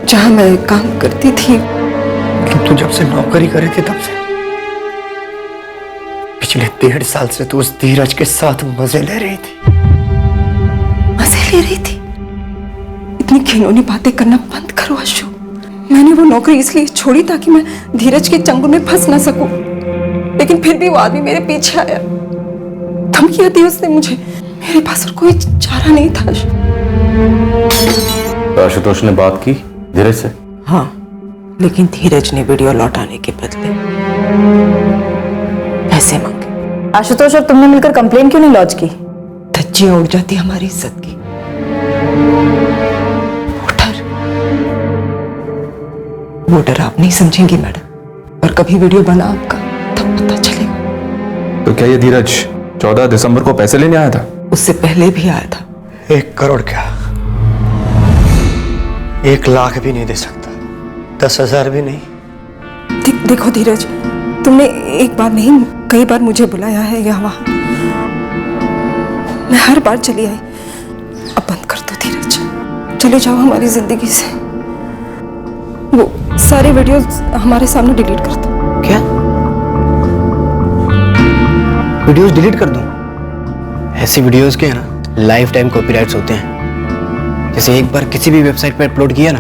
S1: जहां मैं काम करती थी।
S15: मतलब तू जब से नौकरी करी थी तब से? पिछले 1.5 साल से तू उस धीरज के साथ मजे ले रही थी।
S1: मजे ले रही थी? इतनी घिनौनी बातें करना बंद करो अशु। मैंने वो नौकरी इसलिए छोड़ी ताकि मैं धीरज के चंगुल में फंस ना सकूं, लेकिन फिर भी वो आदमी मेरे पीछे आया, धमकियां दी उसने मुझे। मेरे पास और कोई चारा नहीं था।
S2: तो आशुतोष ने बात की धीरज से?
S1: हाँ, लेकिन धीरज ने वीडियो लौटाने के बदले पैसे मांगे।
S13: आशुतोष और तुमने मिलकर कंप्लेन क्यों नहीं लॉन्च की?
S1: धज्जियां उड़ जाती हमारी इज्जत की। वो डर आप नहीं समझेंगी मैडम, और कभी वीडियो बना आपका तब पता चलेगा।
S2: तो क्या ये धीरज 14 दिसंबर को पैसे लेने आया था?
S1: उससे पहले भी आया था।
S15: 1 करोड़ क्या, 1 लाख भी नहीं दे सकता, 10,000 भी नहीं।
S1: देखो धीरज, तुमने एक बार नहीं कई बार मुझे बुलाया है यहाँ, मैं हर बार चली आई। अब बंद कर दो धीरज, चले जाओ हमारी जिंदगी से। वो सारे वीडियोस हमारे सामने डिलीट कर दो।
S11: क्या? वीडियोस डिलीट कर दूं? ऐसे वीडियोस के है ना लाइफ टाइम कॉपीराइट्स होते हैं। जैसे एक बार किसी भी वेबसाइट पर अपलोड किया ना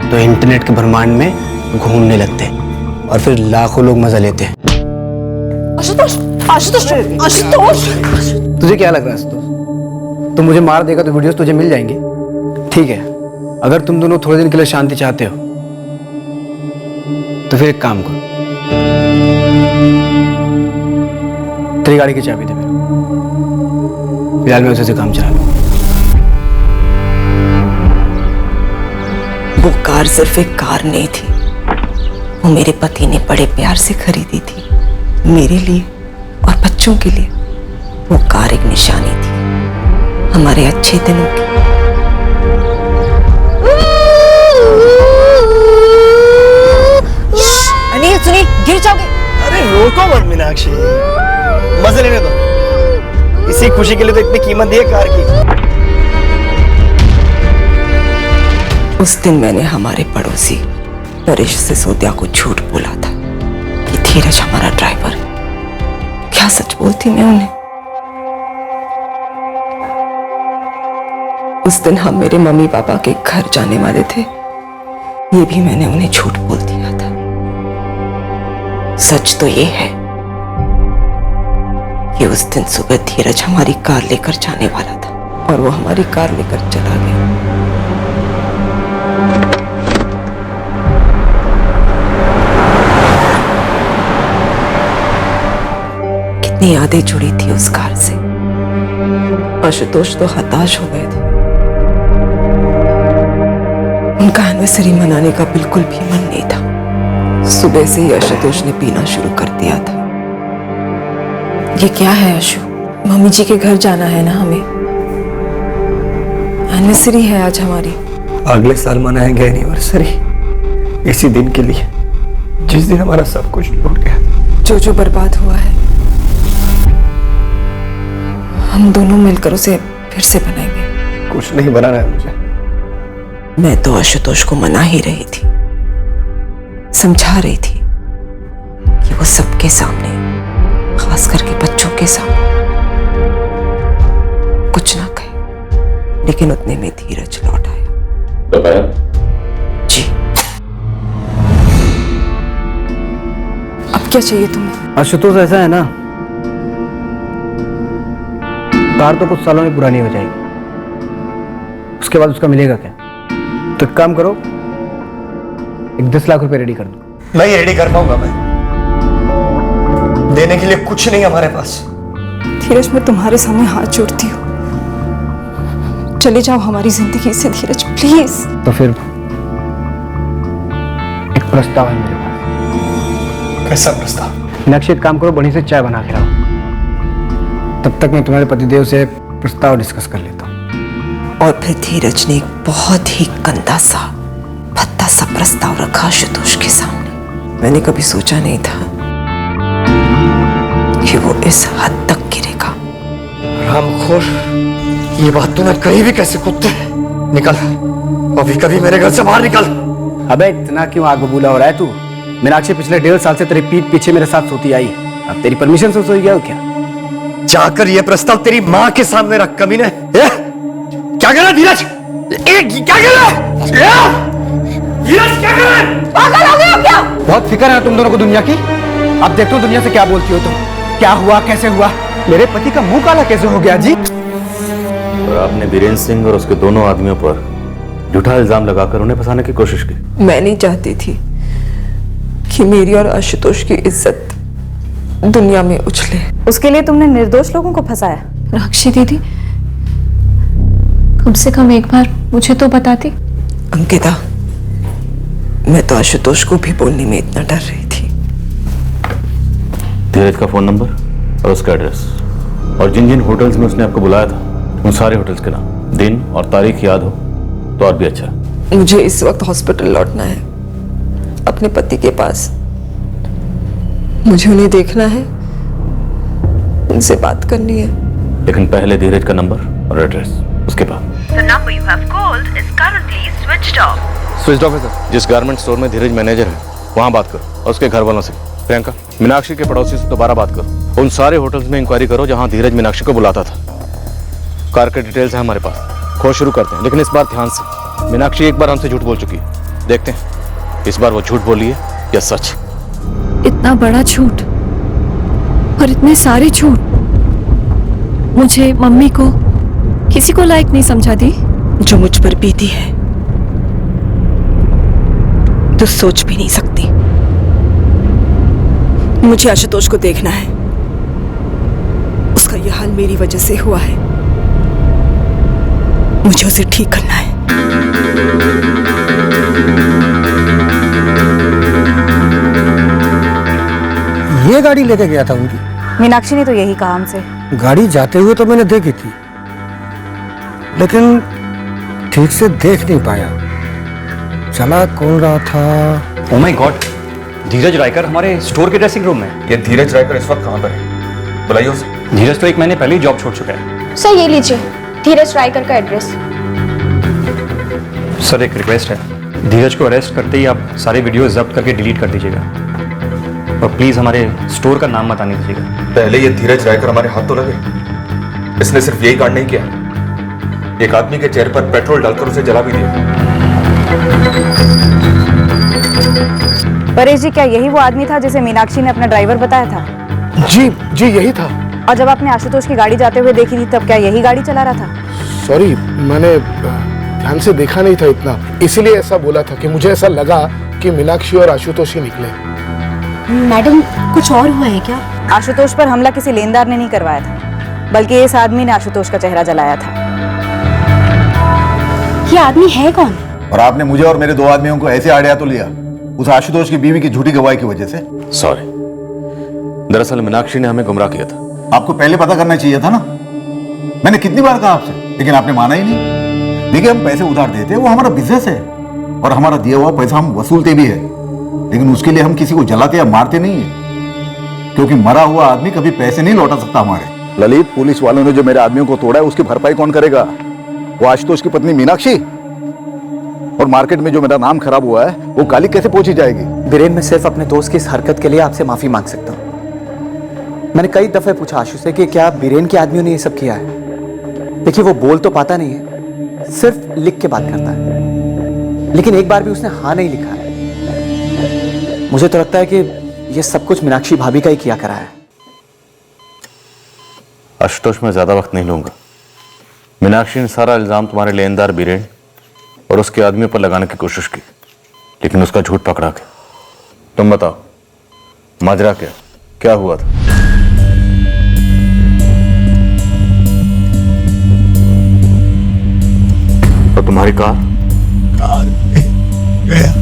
S11: तो इंटरनेट के ब्रह्मांड में घूमने लगते हैं और फिर लाखों लोग मजा लेते हैं।
S1: आशुतोष, आशुतोष, आशुतोष!
S11: तुझे क्या लग रहा है आशुतोष? तुम मुझे मार देगा तो वीडियोस तुझे मिल जाएंगे? ठीक है, अगर तुम दोनों थोड़े दिन के लिए शांति चाहते हो तो फिर एक काम करो, तेरी गाड़ी की चाबी दे मेरे। फिलहाल मैं उसे से काम चला लूं।
S1: वो कार सिर्फ एक कार नहीं थी, वो मेरे पति ने बड़े प्यार से खरीदी थी, मेरे लिए और बच्चों के लिए। वो कार एक निशानी थी हमारे अच्छे दिनों की।
S13: अनिल सुनी, गिर जाओगे।
S15: अरे रोको मत मीनाक्षी, मजे लेने दो। इसी खुशी के लिए तो इतनी कीमत दी है कार की।
S1: उस दिन मैंने हमारे पड़ोसी परेश सिसोदिया को झूठ बोला था कि धीरज हमारा ड्राइवर है। क्या सच बोलती मैं उन्हें? उस दिन हम मेरे मम्मी पापा के घर जाने वाले थे ये भी मैंने उन्हें झूठ बोल दिया था। सच तो ये है कि उस दिन सुबह धीरज हमारी कार लेकर जाने वाला था और वो हमारी कार लेकर चला गया। कितनी यादें जुड़ी थी उस कार से। आशुतोष तो हताश हो गए थे। उनका एनिवर्सरी मनाने का बिल्कुल भी मन नहीं था। सुबह से ही आशुतोष ने पीना शुरू कर दिया था। ये क्या है आशु? मम्मी जी के घर जाना है ना हमें। एनिवर्सरी है आज हमारी।
S11: अगले साल मनाएंगे एनिवर्सरी, इसी दिन के लिए जिस दिन हमारा सब कुछ लूट गया।
S1: जो जो बर्बाद हुआ है हम दोनों मिलकर उसे फिर से बनाएंगे।
S11: कुछ नहीं बनाना है मुझे।
S1: मैं तो आशुतोष को मना ही रही थी, समझा रही थी कि वो सबके सामने, खास करके बच्चों के सामने कुछ ना कहे, लेकिन उतने में धीरज लौट आया। जी। अब क्या चाहिए तुम्हें?
S11: आशुतोष ऐसा है ना, कार तो कुछ सालों में पुरानी हो जाएगी, उसके बाद उसका मिलेगा क्या? तो एक काम करो, एक 10 लाख रुपए रेडी कर दो। नहीं रेडी कर पाऊंगा मैं, देने के लिए कुछ नहीं हमारे पास।
S1: धीरज मैं तुम्हारे सामने हाथ जोड़ती हूँ, चले जाओ हमारी जिंदगी से धीरज, प्लीज।
S11: तो फिर एक प्रस्ताव है मेरे पास। कैसा प्रस्ताव? मीनाक्षी एक काम करो, बढ़िया से चाय बना के लाओ, तब तक मैं तुम्हारे पतिदेव से प्रस्ताव डिस्कस कर लेता हूँ।
S1: और फिर धीरज ने एक बहुत ही गंदा सा, भद्दा सा प्रस्ताव रखा आशुतोष के सामने। मैंने कभी सोचा नहीं था कि वो इस हद तक गिरेगा।
S15: रामखोर, ये बात तूने कही भी कैसे? कुत्ते निकल, अभी कभी मेरे घर से बाहर निकल।
S11: अबे इतना क्यों आग बबूला हो रहा है तू? मीनाक्षी पिछले 1.5 साल से तेरे पीठ पीछे मेरे साथ सोती आई, अब तेरी परमिशन से सोई गया हो क्या?
S15: जाकर ये प्रस्ताव तेरी माँ के सामने रख कमीने। क्या कर रहा धीरज? क्या कर रहा? धीरज क्या कर रहा? पागल हो गए हो क्या?
S11: बहुत फिक्र है तुम दोनों को दुनिया की। अब देखते हो दुनिया से क्या बोलती हो तुम। क्या हुआ, कैसे हुआ? मेरे पति का मुंह काला कैसे हो गया जी?
S10: और आपने वीरेंद्र सिंह और उसके दोनों आदमियों पर झूठा इल्जाम लगाकर उन्हें फंसाने की कोशिश की।
S1: मैं नहीं चाहती थी कि मेरी और आशुतोष की इज्जत दुनिया में उछले।
S13: उसके लिए तुमने निर्दोष लोगों को फंसाया।
S9: राक्षी दीदी, कम से कम एक बार मुझे तो बताती।
S1: अंकिता, मैं तो आशुतोष को भी बोलने में इतना डर रही थी।
S10: धीरज का फोन नंबर और उसका एड्रेस, और जिन जिन होटल्स में उसने आपको बुलाया था उन सारे होटल्स के नाम, दिन और तारीख याद हो तो और भी अच्छा।
S1: मुझे इस वक्त हॉस्पिटल लौटना है, अपने पति के पास। मुझे उन्हें देखना है, उनसे बात करनी है।
S10: लेकिन पहले धीरज का नंबर और एड्रेस, उसके बाद।
S16: The number you have called is currently switched off.
S2: Switch off है सर। जिस गारमेंट स्टोर में धीरज मैनेजर है वहां बात करो, और उसके घर वालों से। प्रियंका, मीनाक्षी के पड़ोसी से दोबारा बात करो। उन सारे होटल्स में इंक्वायरी करो जहां धीरज मीनाक्षी को बुलाता था। कार के डिटेल्स है हमारे पास, खोज शुरू करते हैं। लेकिन इस बार ध्यान से, मीनाक्षी एक बार हमसे झूठ बोल चुकी है, देखते हैं इस बार वो झूठ बोली है या सच।
S9: इतना बड़ा झूठ और इतने सारे झूठ, मुझे, मम्मी को, किसी को लायक नहीं समझा दी।
S1: जो मुझ पर बीती है तो सोच भी नहीं सकती। मुझे आशुतोष को देखना है, उसका यह हाल मेरी वजह से हुआ है, मुझे उसे ठीक करना है।
S11: ये गाड़ी लेके गया था उनकी?
S13: मीनाक्षी ने तो यही कहा हमसे।
S11: गाड़ी जाते हुए तो मैंने देखी थी, लेकिन ठीक से देख नहीं पाया, चला कौन रहा था।
S3: ओह माय गॉड, धीरज रायकर हमारे स्टोर के ड्रेसिंग रूम में।
S2: ये धीरज रायकर इस वक्त कहां पर है? बुलाइए उसे।
S3: धीरज तो 1 महीने पहले ही जॉब छोड़ चुका है।
S7: सर ये लीजिए धीरज रायकर का एड्रेस।
S3: सर एक रिक्वेस्ट है, धीरज को अरेस्ट करते ही आप सारे वीडियो जब्त करके डिलीट कर दीजिएगा, और प्लीज हमारे स्टोर का नाम मत आने दीजिएगा।
S2: पहले ये धीरज रायकर हमारे हाथ तो लगे, इसने सिर्फ यही कांड नहीं किया, एक आदमी के चेहरे पर पेट्रोल डालकर उसे जला भी दिया।
S13: परेश जी, क्या यही वो आदमी था जिसे मीनाक्षी ने अपना ड्राइवर बताया था?
S6: जी जी यही था।
S13: और जब आपने आशुतोष की गाड़ी जाते हुए देखी थी तब क्या यही गाड़ी चला रहा था?
S6: सॉरी, मैंने ध्यान से देखा नहीं था इतना, इसीलिए ऐसा बोला था कि मुझे ऐसा लगा कि मीनाक्षी और आशुतोष ही निकले।
S7: मैडम, कुछ और हुआ है क्या?
S13: आशुतोष पर हमला किसी लेनदार ने नहीं करवाया था, बल्कि इस आदमी ने आशुतोष का चेहरा जलाया था।
S7: ये आदमी है कौन?
S5: और आपने मुझे और मेरे 2 आदमियों को ऐसे आड़िया तो लिया उस आशुतोष की बीवी की झूठी गवाही की वजह से।
S10: सॉरी, दरअसल मीनाक्षी ने हमें गुमराह किया था।
S5: आपको पहले पता करना चाहिए था ना। मैंने कितनी बार कहा आपसे, लेकिन आपने माना ही नहीं। देखिए, हम पैसे उधार देते हैं, वो हमारा बिजनेस है और हमारा दिया हुआ पैसा हम वसूलते भी है, लेकिन उसके लिए हम किसी को जलाते या मारते नहीं है, क्योंकि मरा हुआ आदमी कभी पैसे नहीं लौटा सकता हमारे। ललित, पुलिस वालों ने जो मेरे आदमियों को तोड़ा है उसकी भरपाई कौन करेगा? वो आशुतोष की पत्नी मीनाक्षी। और मार्केट में जो मेरा नाम खराब हुआ है वो गाली कैसे पहुंची जाएगी?
S11: वीरेन, मैं सिर्फ अपने दोस्त की इस हरकत के लिए आपसे माफी मांग सकता हूँ। मैंने कई दफे पूछा आशु से कि क्या वीरेन के आदमियों ने ये सब किया है। देखिए, वो बोल तो पाता नहीं है, सिर्फ लिख के बात करता है, लेकिन एक बार भी उसने हाँ नहीं लिखा है। मुझे तो लगता है कि ये सब कुछ मीनाक्षी भाभी का ही किया करा है।
S10: आशुतोष, मैं ज्यादा वक्त नहीं लूंगा। मीनाक्षी ने सारा इल्जाम तुम्हारे लेनदार बीरेन और उसके आदमियों पर लगाने की कोशिश की, लेकिन उसका झूठ पकड़ा के। तुम बताओ, माजरा क्या हुआ था? और तुम्हारी कार
S15: गया।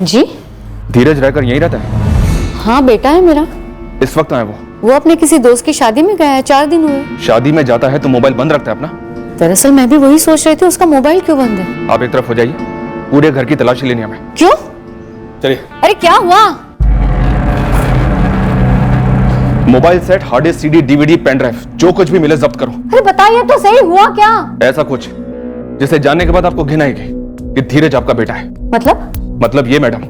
S9: जी?
S2: धीरज रहकर यहीं रहता है?
S9: हाँ, बेटा है मेरा।
S2: इस वक्त आए
S9: वो अपने किसी दोस्त की शादी में गया है, 4 दिन हुए।
S2: शादी में जाता है तो मोबाइल बंद रखता है अपना?
S9: दरअसल मैं भी वही सोच रही थी, उसका मोबाइल क्यों बंद है।
S2: आप एक तरफ हो जाइए, पूरे घर की तलाशी लेनी हमें।
S9: क्यों?
S2: चलिए।
S9: अरे क्या हुआ?
S2: Mobile set, hard disk, CD, DVD, pen drive, जो कुछ भी मिले जब्त करो।
S9: अरे बताइए तो सही, हुआ क्या?
S2: ऐसा कुछ जिसे जानने के बाद आपको घिन आएगी कि धीरज आपका बेटा है। मतलब ये मैडम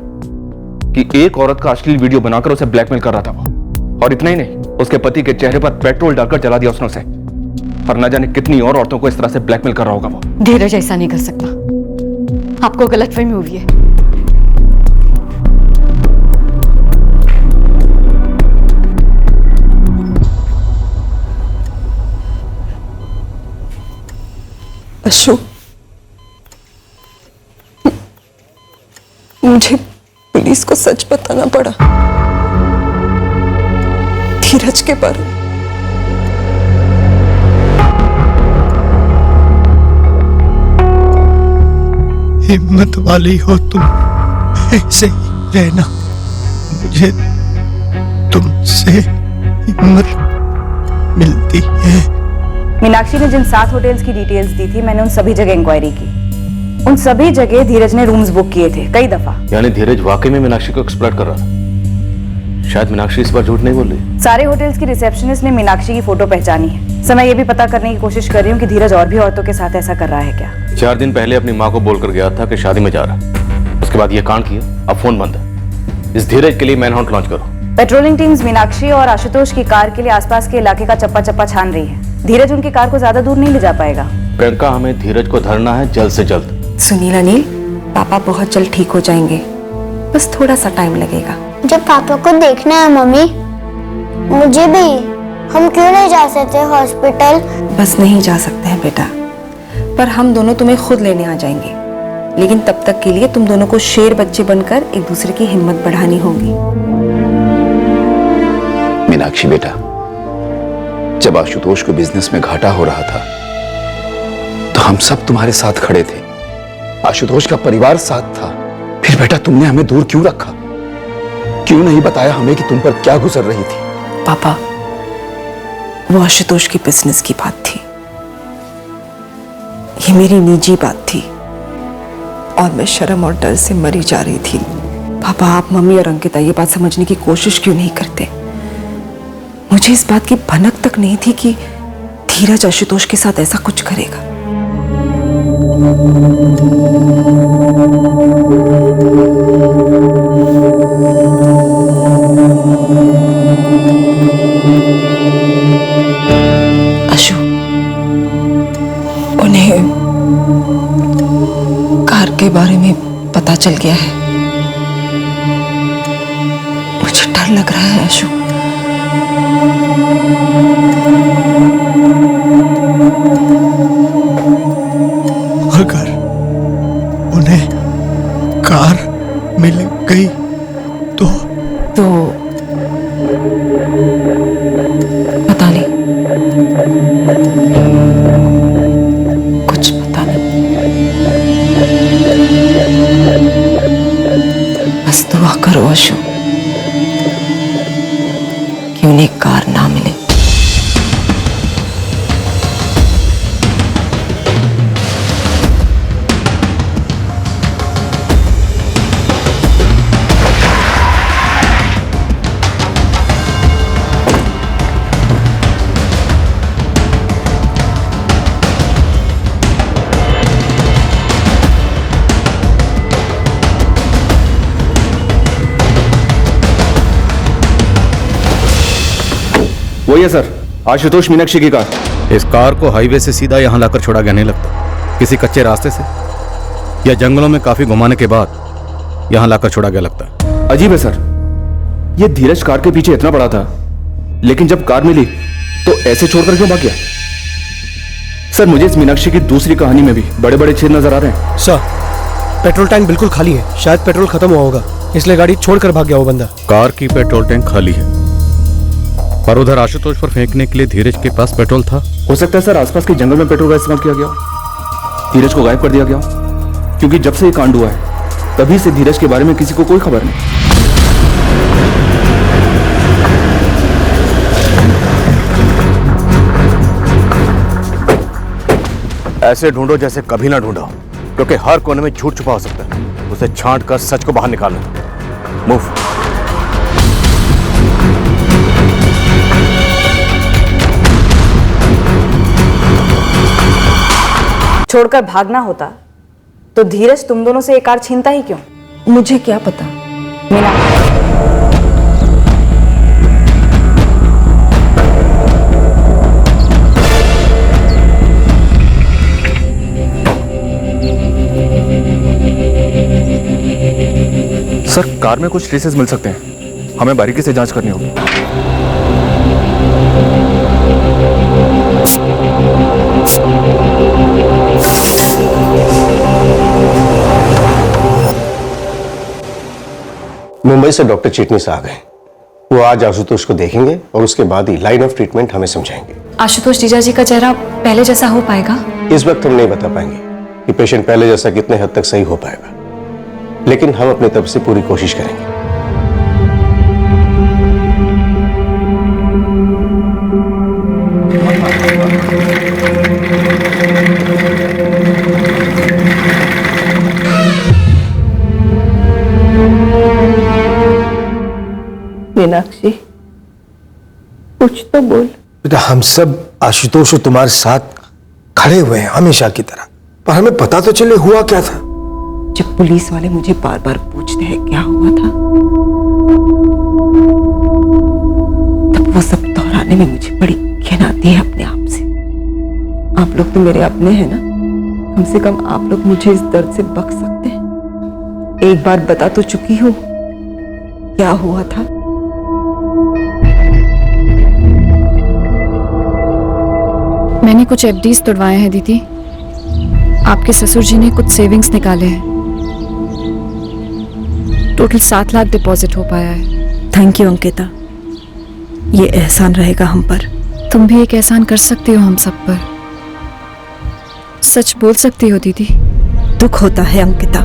S2: कि एक औरत का अश्लील वीडियो बनाकर उसे ब्लैकमेल कर रहा था वो, और इतना ही नहीं, उसके पति के चेहरे पर पेट्रोल डालकर जला दिया उसने उसे, और न जाने कितनी और औरतों को इस तरह से ब्लैकमेल कर रहा होगा वो।
S9: धीरज ऐसा नहीं कर सकता, आपको गलतफहमी हुई है।
S1: अशोक, मुझे पुलिस को सच बताना पड़ा धीरज के बारे में।
S15: हिम्मत वाली हो तुम, ऐसे ही रहना। मुझे तुमसे हिम्मत मिलती है।
S13: मीनाक्षी ने जिन 7 होटल्स की डिटेल्स दी थी, मैंने उन सभी जगह इंक्वायरी की। उन सभी जगह धीरज ने रूम्स बुक किए थे, कई दफा।
S10: यानी धीरज वाकई में मीनाक्षी को एक्सप्लॉइट कर रहा था। शायद मीनाक्षी इस बार झूठ नहीं बोल रही।
S13: सारे होटल्स की रिसेप्शनिस्ट ने मीनाक्षी की फोटो पहचानी है। सर, मैं ये भी पता करने की कोशिश कर रही हूँ कि धीरज और भी औरतों के साथ ऐसा कर रहा है क्या।
S10: 4 दिन पहले अपनी माँ को बोलकर गया था कि शादी में जा रहा, उसके बाद ये कांड किया। अब फोन बंद है। इस धीरज के लिए मैनहंट लॉन्च करो।
S13: पेट्रोलिंग टीम्स मीनाक्षी और आशुतोष की कार के लिए आसपास के इलाके का चप्पा चप्पा छान रही है। धीरज उनकी कार को ज्यादा दूर नहीं ले जा पाएगा।
S10: प्रियंका, हमें धीरज को धरना है जल्द से जल्द।
S17: सुनील, अनिल, पापा बहुत जल्द ठीक हो जाएंगे, बस थोड़ा सा टाइम लगेगा।
S18: जब पापा को देखना है मम्मी, मुझे भी। हम क्यों नहीं जा सकते हॉस्पिटल?
S17: बस नहीं जा सकते हैं बेटा, पर हम दोनों तुम्हें खुद लेने आ जाएंगे, लेकिन तब तक के लिए तुम दोनों को शेर बच्चे बनकर एक दूसरे की हिम्मत बढ़ानी होगी।
S19: मीनाक्षी बेटा, जब आशुतोष को बिजनेस में घाटा हो रहा था तो हम सब तुम्हारे साथ खड़े थे, आशुतोष का परिवार साथ था। फिर बेटा तुमने हमें दूर क्यों रखा? क्यों नहीं बताया हमें कि तुम पर क्या गुजर रही थी?
S17: पापा, वो आशुतोष की बिजनेस की बात थी, ये मेरी निजी बात थी, और मैं शर्म और डर से मरी जा रही थी। पापा, आप मम्मी और अंकिता ये बात समझने की कोशिश क्यों नहीं करते? मुझे इस बात की भनक तक नहीं थी कि धीरज आशुतोष के साथ ऐसा कुछ करेगा। चल गया है। मुझे डर लग रहा है आशु।
S15: अगर उन्हें कार मिल गई तो
S17: पता नहीं, कुछ पता नहीं। बस दुआ करो आशु कि उन्हें कार ना मिले।
S2: वही है सर, आशुतोष मीनाक्षी की कार।
S3: इस कार को हाईवे से सीधा यहाँ लाकर छोड़ा गया नहीं लगता, किसी कच्चे रास्ते से या जंगलों में काफी घुमाने के बाद यहाँ लाकर छोड़ा गया लगता है।
S2: अजीब है सर, ये धीरज कार के पीछे इतना बड़ा था, लेकिन जब कार मिली तो ऐसे छोड़कर क्यों भाग गया? सर मुझे इस मीनाक्षी की दूसरी कहानी में भी बड़े बड़े छेद नजर आ रहे हैं।
S15: सर पेट्रोल टैंक बिल्कुल खाली है, शायद पेट्रोल खत्म हुआ होगा, इसलिए गाड़ी छोड़कर भाग गया वो बंदा।
S3: कार की पेट्रोल टैंक खाली है, पर उधर आशुतोष पर फेंकने के लिए धीरज के पास पेट्रोल था।
S2: हो सकता है सर आसपास के जंगल में पेट्रोल का इस्तेमाल किया गया हो, धीरज को गायब कर दिया गया हो, क्योंकि जब से ये कांड हुआ है तभी से धीरज के बारे में किसी को कोई खबर नहीं।
S3: ऐसे ढूंढो जैसे कभी ना ढूंढा, क्योंकि हर कोने में झूठ छुपा हो सकता है। उसे छांट कर सच को बाहर निकालना। मूव।
S13: छोड़कर भागना होता तो धीरज तुम दोनों से एक कार छीनता ही क्यों?
S17: मुझे क्या पता।
S13: मीना,
S2: सर कार में कुछ ट्रेसेस मिल सकते हैं, हमें बारीकी से जांच करनी होगी।
S12: मुंबई से डॉक्टर चिटनीस आ गए। वो आज आशुतोष को देखेंगे और उसके बाद ही लाइन ऑफ ट्रीटमेंट हमें समझाएंगे।
S9: आशुतोष जीजा जी का चेहरा पहले जैसा हो पाएगा?
S12: इस वक्त हम नहीं बता पाएंगे कि पेशेंट पहले जैसा कितने हद तक सही हो पाएगा, लेकिन हम अपनी तरफ से पूरी कोशिश करेंगे।
S4: मीनाक्षी कुछ तो बोल।
S15: बेटा हम सब आशुतोष और तुम्हारे साथ खड़े हुए हैं हमेशा की तरह, पर हमें पता तो चले हुआ क्या था।
S17: जब पुलिस वाले मुझे बार बार पूछते हैं क्या हुआ था, तब वो सब दोहराने में मुझे बड़ी घिन आती है अपने आप से। आप लोग तो मेरे अपने हैं ना, कम से कम आप लोग मुझे इस दर्द से बख्श सकते हैं। एक बार बता तो चुकी हो क्या हुआ था।
S9: मैंने कुछ एफडीज तुड़वाए हैं दीदी। आपके ससुर जी ने कुछ सेविंग्स निकाले हैं। टोटल 7 लाख डिपॉजिट हो पाया है।
S17: थैंक यू अंकिता, ये एहसान रहेगा हम पर।
S9: तुम भी एक एहसान कर सकती हो हम सब पर। सच बोल सकती हो दीदी।
S17: दुख होता है अंकिता,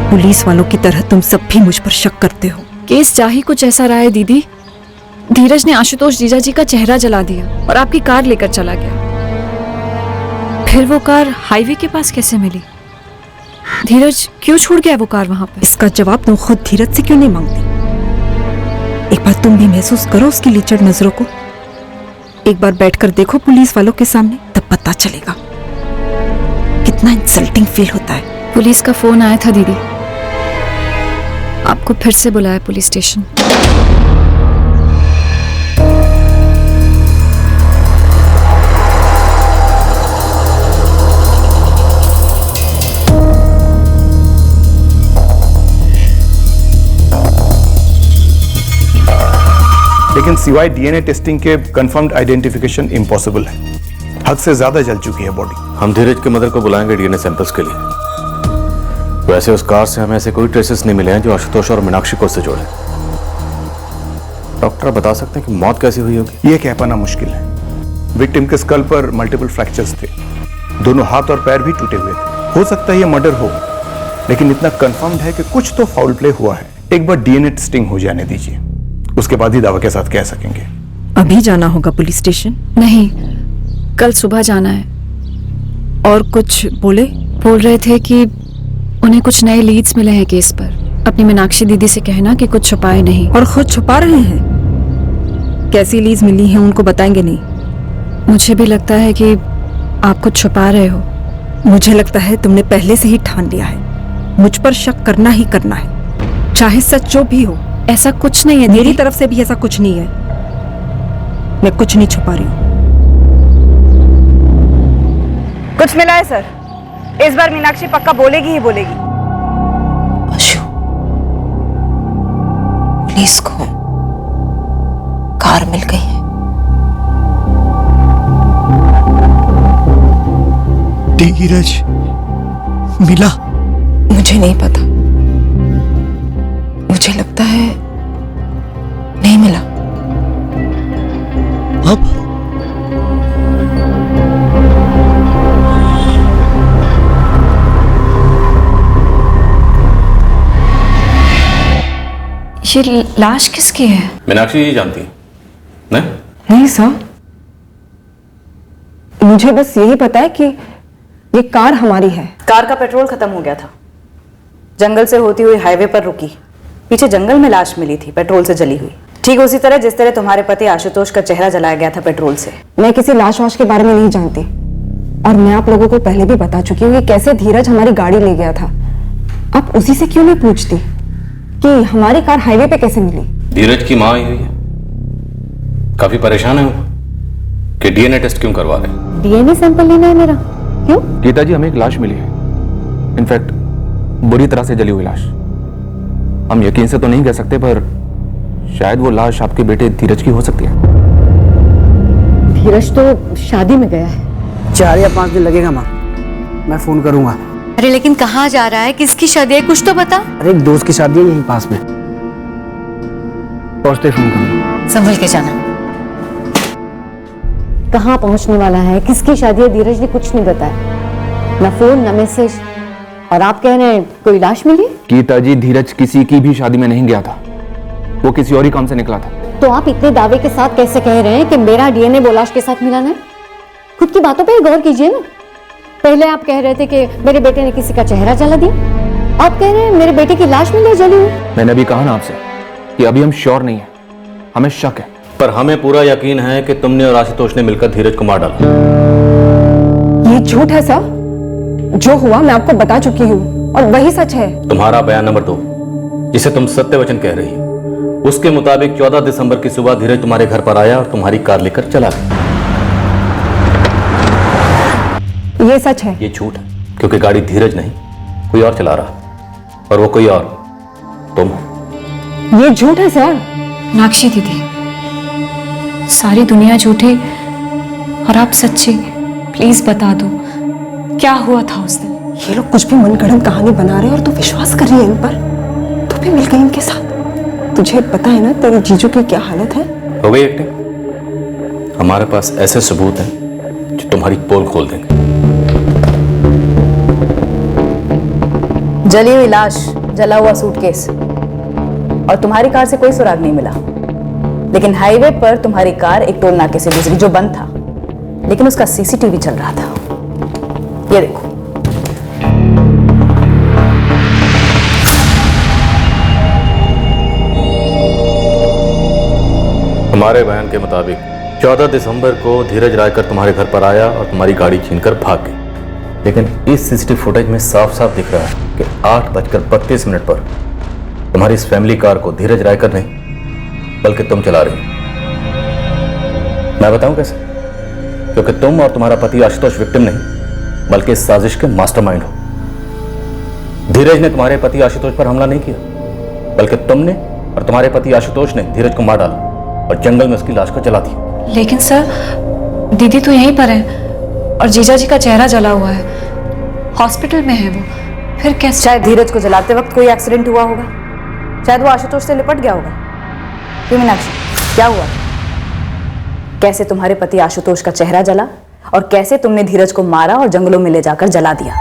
S17: पुलिस वालों की तरह तुम सब भी मुझ पर शक करते हो।
S9: केस जा ही कुछ ऐसा रहा है दीदी। धीरज ने आशुतोष जीजा जी का चेहरा जला दिया और आपकी कार लेकर चला गया। फिर वो कार हाईवे के पास कैसे मिली? धीरज क्यों छोड़ गया वो कार वहां पर?
S17: इसका जवाब तुम खुद धीरज से क्यों नहीं मांगती? एक बार तुम भी महसूस करो उसकी लीचड़ नजरों को। एक बार बैठकर देखो पुलिस वालों के सामने, तब पता चलेगा कितना इंसल्टिंग फील होता है।
S9: पुलिस का फोन आया था दीदी, आपको फिर से बुलाया पुलिस स्टेशन।
S12: लेकिन सिवाय डीएनए टेस्टिंग के कंफर्म्ड आइडेंटिफिकेशन इम्पॉसिबल है। हद से ज्यादा जल चुकी है बॉडी।
S10: हम धीरज के मदर को बुलाएंगे डीएनए सैंपल्स के लिए। वैसे उस कार से हमें ऐसे कोई ट्रेसेस नहीं मिले हैं जो आशुतोष और मीनाक्षी को उससे जोड़े। डॉक्टर बता सकते हैं कि मौत कैसी हुई होगी?
S12: यह कह पाना मुश्किल है। विक्टिम के स्कल पर मल्टीपल फ्रैक्चर्स थे, दोनों हाथ और पैर भी टूटे हुए थे। हो सकता है यह मर्डर हो, लेकिन इतना कंफर्म्ड है कि कुछ तो फाउल प्ले हुआ है। एक बार डीएनए टेस्टिंग हो जाने दीजिए, उसके बाद ही दावा के साथ कह सकेंगे।
S17: अभी जाना होगा पुलिस स्टेशन?
S9: नहीं, कल सुबह जाना है। और कुछ बोले? बोल रहे थे कि उन्हें कुछ नए लीड्स मिले हैं केस पर। अपनी मीनाक्षी दीदी से कहना कि कुछ छुपाए नहीं।
S17: और खुद छुपा रहे हैं? कैसी लीड्स मिली हैं उनको बताएंगे नहीं?
S9: मुझे भी लगता है कि आप कुछ छुपा रहे हो।
S17: मुझे लगता है तुमने पहले से ही ठान लिया है, मुझ पर शक करना ही करना है, चाहे सच जो भी हो।
S9: ऐसा कुछ नहीं है,
S17: मेरी तरफ से भी ऐसा कुछ नहीं है। मैं कुछ नहीं छुपा रही हूँ।
S13: कुछ मिला है सर? इस बार मीनाक्षी पक्का बोलेगी ही बोलेगी।
S17: अशु, पुलिस को कार मिल गई है।
S15: धीरज मिला?
S17: मुझे नहीं पता, मुझे लगता है नहीं मिला।
S15: अब
S9: ये लाश किसकी है?
S10: मीनाक्षी जी जानती है? नहीं?
S17: नहीं सर, मुझे बस यही पता है कि ये कार हमारी है।
S13: कार का पेट्रोल खत्म हो गया था, जंगल से होती हुई हाईवे पर रुकी, पीछे जंगल में लाश मिली थी पेट्रोल से जली हुई, ठीक उसी तरह जिस तरह तुम्हारे पति आशुतोष का चेहरा जलाया गया था पेट्रोल से।
S17: मैं किसी लाश वाश के बारे में नहीं जानती, और मैं आप लोगों को पहले भी बता चुकी हूँ कि कैसे धीरज हमारी गाड़ी ले गया था। आप उसी से क्यों नहीं पूछती कि हमारी कार हाईवे पे कैसे मिली?
S10: धीरज की मां आई हुई है, काफी परेशान है वो कि डीएनए टेस्ट क्यों करवा रहे?
S17: डीएनए सैंपल लेना है मेरा? क्यों?
S2: गीता जी, हमें एक लाश मिली है, इनफैक्ट बुरी तरह से जली हुई लाश। हम यकीन से तो नहीं कह सकते, पर शायद वो लाश आपके बेटे धीरज की हो सकती है।
S17: धीरज तो शादी में गया है।
S11: 4 या 5 दिन लगेगा माँ, मैं फोन करूंगा।
S7: अरे लेकिन कहाँ जा रहा है, किसकी शादी है, कुछ तो बता।
S11: अरे एक दोस्त की शादी है यहीं पास में, पहुंचते फोन करूंगा।
S7: संभल के जाना।
S17: कहाँ पहुंचने वाला है, किसकी शादी है, धीरज ने कुछ नहीं बताया, ना फोन ना मैसेज। और आप कह रहे हैं कोई लाश मिली?
S2: गीता जी, धीरज किसी की भी शादी में नहीं गया था, वो किसी और ही काम से निकला था।
S17: तो आप इतने दावे के साथ कैसे कह रहे हैं कि मेरा डीएनए वो लाश के साथ मिला है? खुद की बातों पे गौर कीजिए ना। पहले आप कह रहे थे कि मेरे बेटे ने किसी का चेहरा जला दिया, आप कह रहे हैं मेरे बेटे की लाश मिली जली हुई।
S2: मैंने अभी कहा ना आपसे कि अभी हम श्योर नहीं है, हमें शक है।
S10: पर हमें पूरा यकीन है कि तुमने और आशुतोष ने मिलकर धीरज को मार डाला।
S17: ये झूठ है सर, जो हुआ मैं आपको बता चुकी हूँ और वही सच है।
S10: तुम्हारा बयान नंबर 2, जिसे तुम सत्य वचन कह रही हो, उसके मुताबिक 14 दिसंबर की सुबह धीरज तुम्हारे घर पर आया और तुम्हारी कार लेकर चला गया।
S17: ये सच है।
S10: ये झूठ है, क्योंकि गाड़ी धीरज नहीं कोई और चला रहा, और वो कोई और तुम हो।
S17: ये झूठ है सर।
S9: मीनाक्षी दीदी, सारी दुनिया झूठी और आप सच्ची। प्लीज बता दो क्या हुआ था उस दिन।
S17: ये लोग कुछ भी मनगढ़ंत कहानी बना रहे हैं और तू विश्वास कर रही है इन पर। तू भी मिल गई इनके साथ। तुझे पता है ना तेरे जीजू की क्या हालत है?
S10: हो गई एक्टिंग। हमारे पास ऐसे सबूत हैं जो तुम्हारी पोल खोल देंगे।
S13: जली हुई लाश, जला हुआ सूटकेस, और तुम्हारी कार से कोई सुराग नहीं मिला। लेकिन हाईवे पर तुम्हारी कार एक टोल नाके से गुजरी जो बंद था, लेकिन उसका सीसीटीवी चल रहा था। ये देखो।
S10: हमारे बयान के मुताबिक 14 दिसंबर को धीरज रायकर तुम्हारे घर पर आया और तुम्हारी गाड़ी छीनकर भाग गई। लेकिन इस सीसीटीवी फुटेज में साफ साफ दिख रहा है कि 8:32 पर तुम्हारी इस फैमिली कार को धीरज रायकर नहीं बल्कि तुम चला रही हो। मैं बताऊं कैसे? क्योंकि तुम और तुम्हारा पति आशुतोष विक्टिम नहीं बल्कि इस साजिश के मास्टरमाइंड हो। धीरज ने तुम्हारे पति आशुतोष पर हमला नहीं किया, बल्कि तुमने और तुम्हारे पति आशुतोष ने धीरज को मार डाला। और जंगल में उसकी लाश को जला दिया।
S9: लेकिन सर दीदी तो यहीं पर है और जीजा जी का चेहरा जला हुआ है, हॉस्पिटल में है वो, फिर कैसे?
S13: शायद धीरज को जलाते वक्त कोई एक्सीडेंट हुआ होगा, शायद वो आशुतोष से लिपट गया होगा। क्यों मीनाक्षी, क्या हुआ? कैसे तुम्हारे पति आशुतोष का चेहरा जला और कैसे तुमने धीरज को मारा और जंगलों में ले जाकर जला दिया?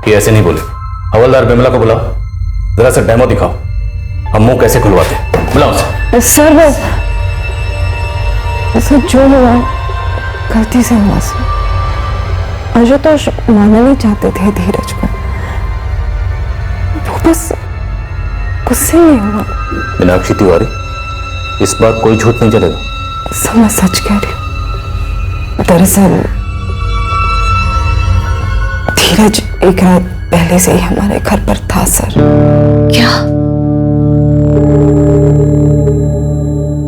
S10: ये ऐसे नहीं बोले। हवलदार बिमला को बुलाओ, जरा सा डेमो दिखाओ, हम मुंह कैसे खुलवाते हैं। बुलाओ उसे।
S17: सर बस जो हुआ गलती से हुआ सर। आशुतोष मानना नहीं चाहते थे धीरज को, वो बस गुस्से में हुआ।
S10: मीनाक्षी तिवारी, इस बार कोई झूठ नहीं चलेगा।
S17: सर मैं सच कह रही हूँ। दरअसल धीरज एक रात पहले से ही हमारे घर पर था सर।
S9: क्या?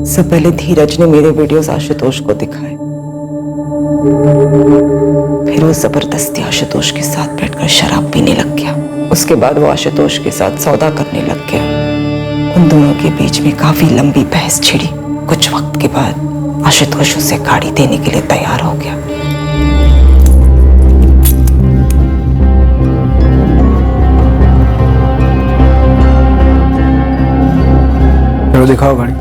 S17: सब पहले धीरज ने मेरे वीडियोस आशुतोष को दिखाए, फिर वो जबरदस्ती आशुतोष के साथ बैठकर शराब पीने लग गया। उसके बाद वो आशुतोष के साथ सौदा करने लग गया। उन दोनों के बीच में काफी लंबी बहस छिड़ी। कुछ वक्त के बाद आशुतोष उसे गाड़ी देने के लिए तैयार हो गया।
S6: चलो दिखाओ गाड़ी।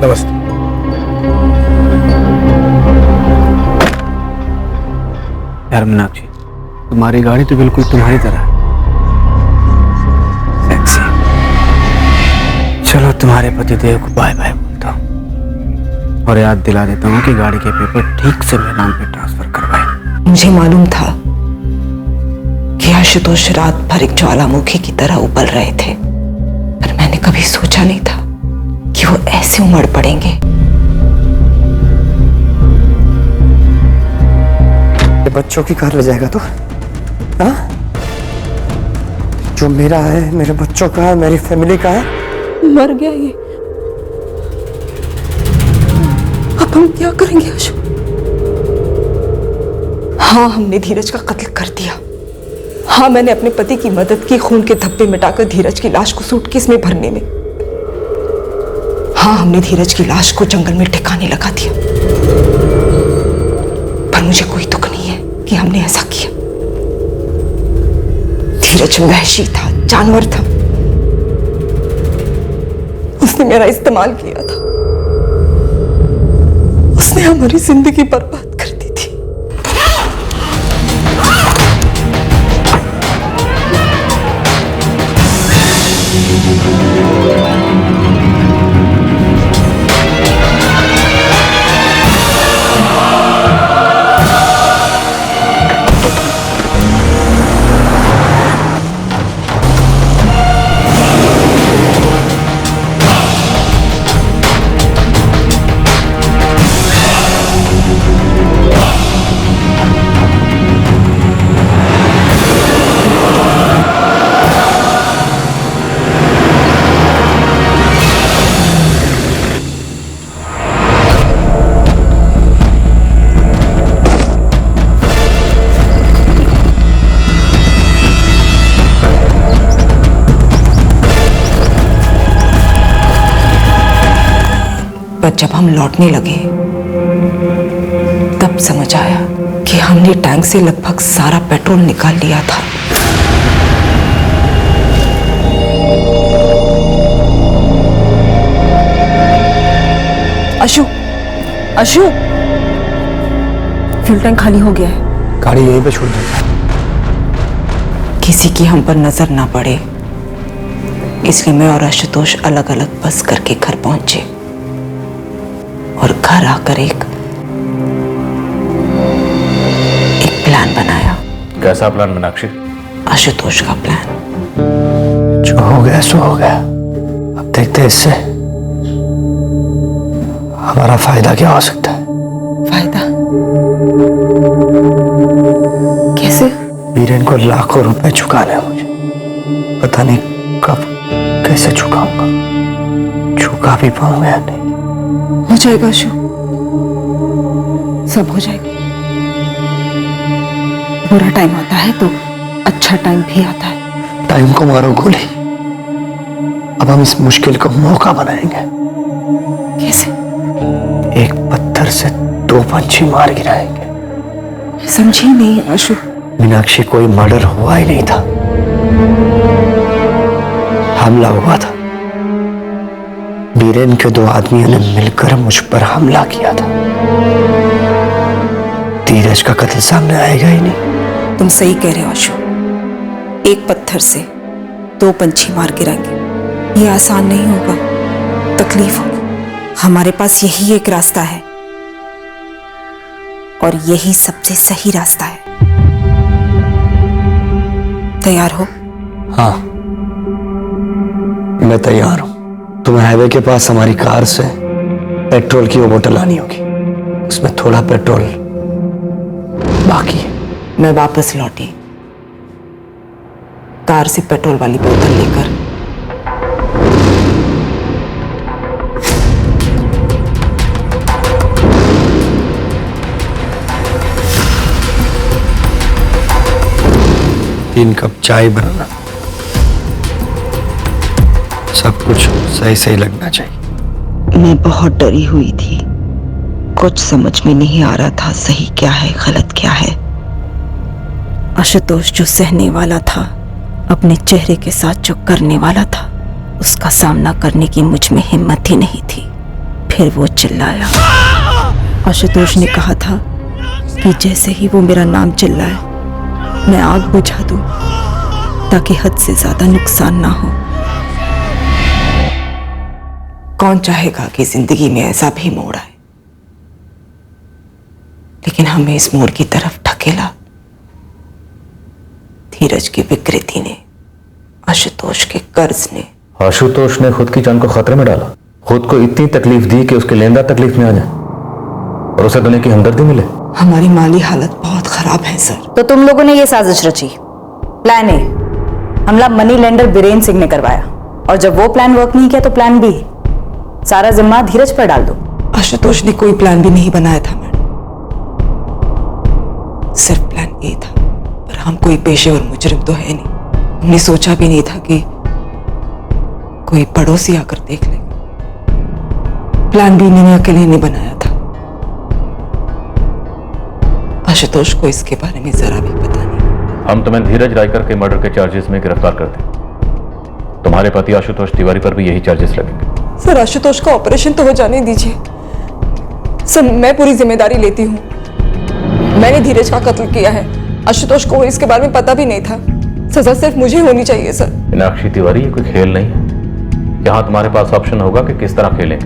S6: नमस्ते।
S11: यार मीनाक्षी, तुम्हारी गाड़ी तो बिल्कुल तुम्हारी तरह है, सेक्सी। चलो तुम्हारे पतिदेव को बाय बाय बोलता हूँ और याद दिला देता हूँ कि गाड़ी के पेपर ठीक से मेरे नाम पे ट्रांसफर करवाए।
S17: मुझे मालूम था कि आशुतोष रात भर एक ज्वालामुखी की तरह उबल रहे थे, पर मैंने कभी सोचा नहीं था कि वो ऐसे उमड़ पड़ेंगे।
S15: ये बच्चों की कार ले जाएगा तो? हाँ? जो मेरा है, मेरे बच्चों का है, मेरी फैमिली का है।
S17: मर गया ये, अब हम क्या करेंगे आशु? हाँ, हमने धीरज का कत्ल कर दिया। हाँ, मैंने अपने पति की मदद की, खून के धब्बे मिटाकर धीरज की लाश को सूटकेस में भरने में। हाँ, हमने धीरज की लाश को जंगल में ठिकाने लगा दिया, पर मुझे कोई दुख नहीं है कि हमने ऐसा किया। धीरज वहशी था, जानवर था, उसने मेरा इस्तेमाल किया था, उसने हमारी जिंदगी बर्बाद कर दी थी। पर जब हम लौटने लगे तब समझ आया कि हमने टैंक से लगभग सारा पेट्रोल निकाल लिया था। अशु, अशु, फ्यूल टैंक खाली हो गया है।
S11: गाड़ी यहीं पे छोड़ देता।
S17: किसी की हम पर नजर ना पड़े, इसलिए मैं और आशुतोष अलग अलग बस करके घर पहुंचे और घर आकर एक प्लान बनाया।
S10: कैसा प्लान मीनाक्षी?
S17: आशुतोष का प्लान।
S11: जो हो गया सो हो गया, अब देखते हैं इससे हमारा फायदा क्या हो सकता है।
S17: फायदा कैसे?
S11: वीरेन को लाखों रुपए चुकाने हैं मुझे, पता नहीं कब कैसे चुकाऊंगा, चुका भी पाऊंगा या नहीं।
S17: हो जाएगा अशु, सब हो जाएगा। बुरा टाइम आता है तो अच्छा टाइम भी आता है।
S12: टाइम को मारो गोली, अब हम इस मुश्किल को मौका बनाएंगे।
S17: कैसे?
S12: एक पत्थर से 2 पंछी मार गिराएंगे।
S17: समझी नहीं आशु।
S12: मीनाक्षी, कोई मर्डर हुआ ही नहीं था, हमला हुआ था। बीरेन के 2 आदमियों ने मिलकर मुझ पर हमला किया था। धीरज का कत्ल सामने आएगा ही नहीं।
S17: तुम सही कह रहे हो आशु, एक पत्थर से 2 पंछी मार गिराएंगे, ये आसान नहीं होगा, तकलीफ होगी। हमारे पास यही एक रास्ता है और यही सबसे सही रास्ता है। तैयार हो?
S12: हाँ, मैं तैयार हूं। तुम्हें हाईवे के पास हमारी कार से पेट्रोल की वो बोतल आनी होगी, उसमें थोड़ा पेट्रोल बाकी है।
S17: मैं वापस लौटी, कार से पेट्रोल वाली बोतल लेकर।
S12: तीन कप चाय बनाना, सब कुछ सही सही लगना चाहिए।
S17: मैं बहुत डरी हुई थी, कुछ समझ में नहीं आ रहा था सही क्या है गलत क्या है। आशुतोष जो सहने वाला था, अपने चेहरे के साथ जो करने वाला था, उसका सामना करने की मुझ में हिम्मत ही नहीं थी। फिर वो चिल्लाया। आशुतोष ने कहा था कि जैसे ही वो मेरा नाम चिल्लाए मैं आग बुझा दूं ताकि हद से ज्यादा नुकसान ना हो। कौन चाहेगा कि जिंदगी में ऐसा भी मोड़ आए, लेकिन हमें इस मोड़ की तरफ ढकेला धीरज की विकृति ने, आशुतोष के कर्ज ने।
S10: आशुतोष ने खुद की जान को खतरे में डाला, खुद को इतनी तकलीफ दी कि उसके लेनदार तकलीफ में आ जाए और उसे दुनिया की हमदर्दी मिले।
S17: हमारी माली हालत बहुत खराब है सर।
S13: तो तुम लोगों ने ये साजिश रची। प्लान ए, हमला मनी लेंडर बीरेन सिंह ने करवाया, और जब वो प्लान वर्क नहीं किया तो प्लान बी, सारा जिम्मा धीरज पर डाल दो।
S17: आशुतोष ने कोई प्लान भी नहीं बनाया था मैडम, सिर्फ प्लान ए था। पर हम कोई पेशेवर मुजरिम तो है नहीं, हमने सोचा भी नहीं था कि कोई पड़ोसी आकर देख लेगा। प्लान बी मैंने अकेले नहीं बनाया था। आशुतोष को इसके बारे में जरा भी पता नहीं।
S10: हम तुम्हें धीरज रायकर के मर्डर के चार्जेस में गिरफ्तार करते हैं। तुम्हारे पति आशुतोष तिवारी पर भी यही चार्जेस लगेंगे।
S1: सर, आशुतोष का ऑपरेशन तो हो जाने दीजिए सर, मैं पूरी जिम्मेदारी लेती हूँ। मैंने धीरज का कत्ल किया है, आशुतोष को इसके बारे में पता भी नहीं था। सजा सिर्फ मुझे होनी चाहिए सर।
S10: मीनाक्षी तिवारी, ये कोई खेल नहीं है। यहाँ तुम्हारे पास ऑप्शन होगा कि किस तरह खेलेंगे,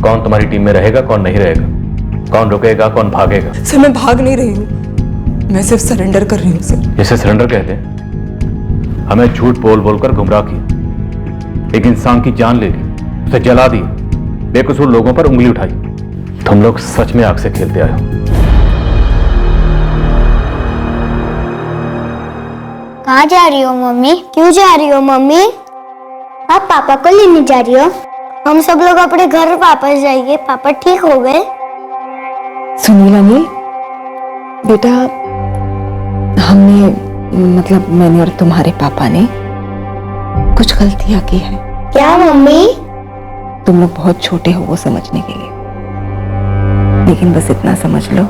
S10: कौन तुम्हारी टीम में रहेगा कौन नहीं रहेगा, कौन रुकेगा कौन भागेगा।
S1: सर, मैं भाग नहीं रही हूँ, मैं सिर्फ सरेंडर कर रही हूँ सर।
S10: जिसे सरेंडर कहते हैं। हमें झूठ बोल बोलकर गुमराह किया, एक इंसान की जान ले ली, उसे जला दिया, बेकसूर लोगों पर उंगली उठाई। तुम लोग सच में आग से खेलते आए हो।
S18: कहाँ जा रही हो मम्मी? क्यों जा रही हो मम्मी? आप पापा को लेने जा रही हो? हम सब लोग अपने घर वापस जाएंगे, पापा ठीक हो गए?
S17: सुनील अनिल बेटा, हमने मतलब मैंने और तुम्हारे पापा ने कुछ गलतियां की हैं।
S18: क्या मम्मी?
S17: तुम लोग बहुत छोटे हो वो समझने के लिए, लेकिन बस इतना समझ लो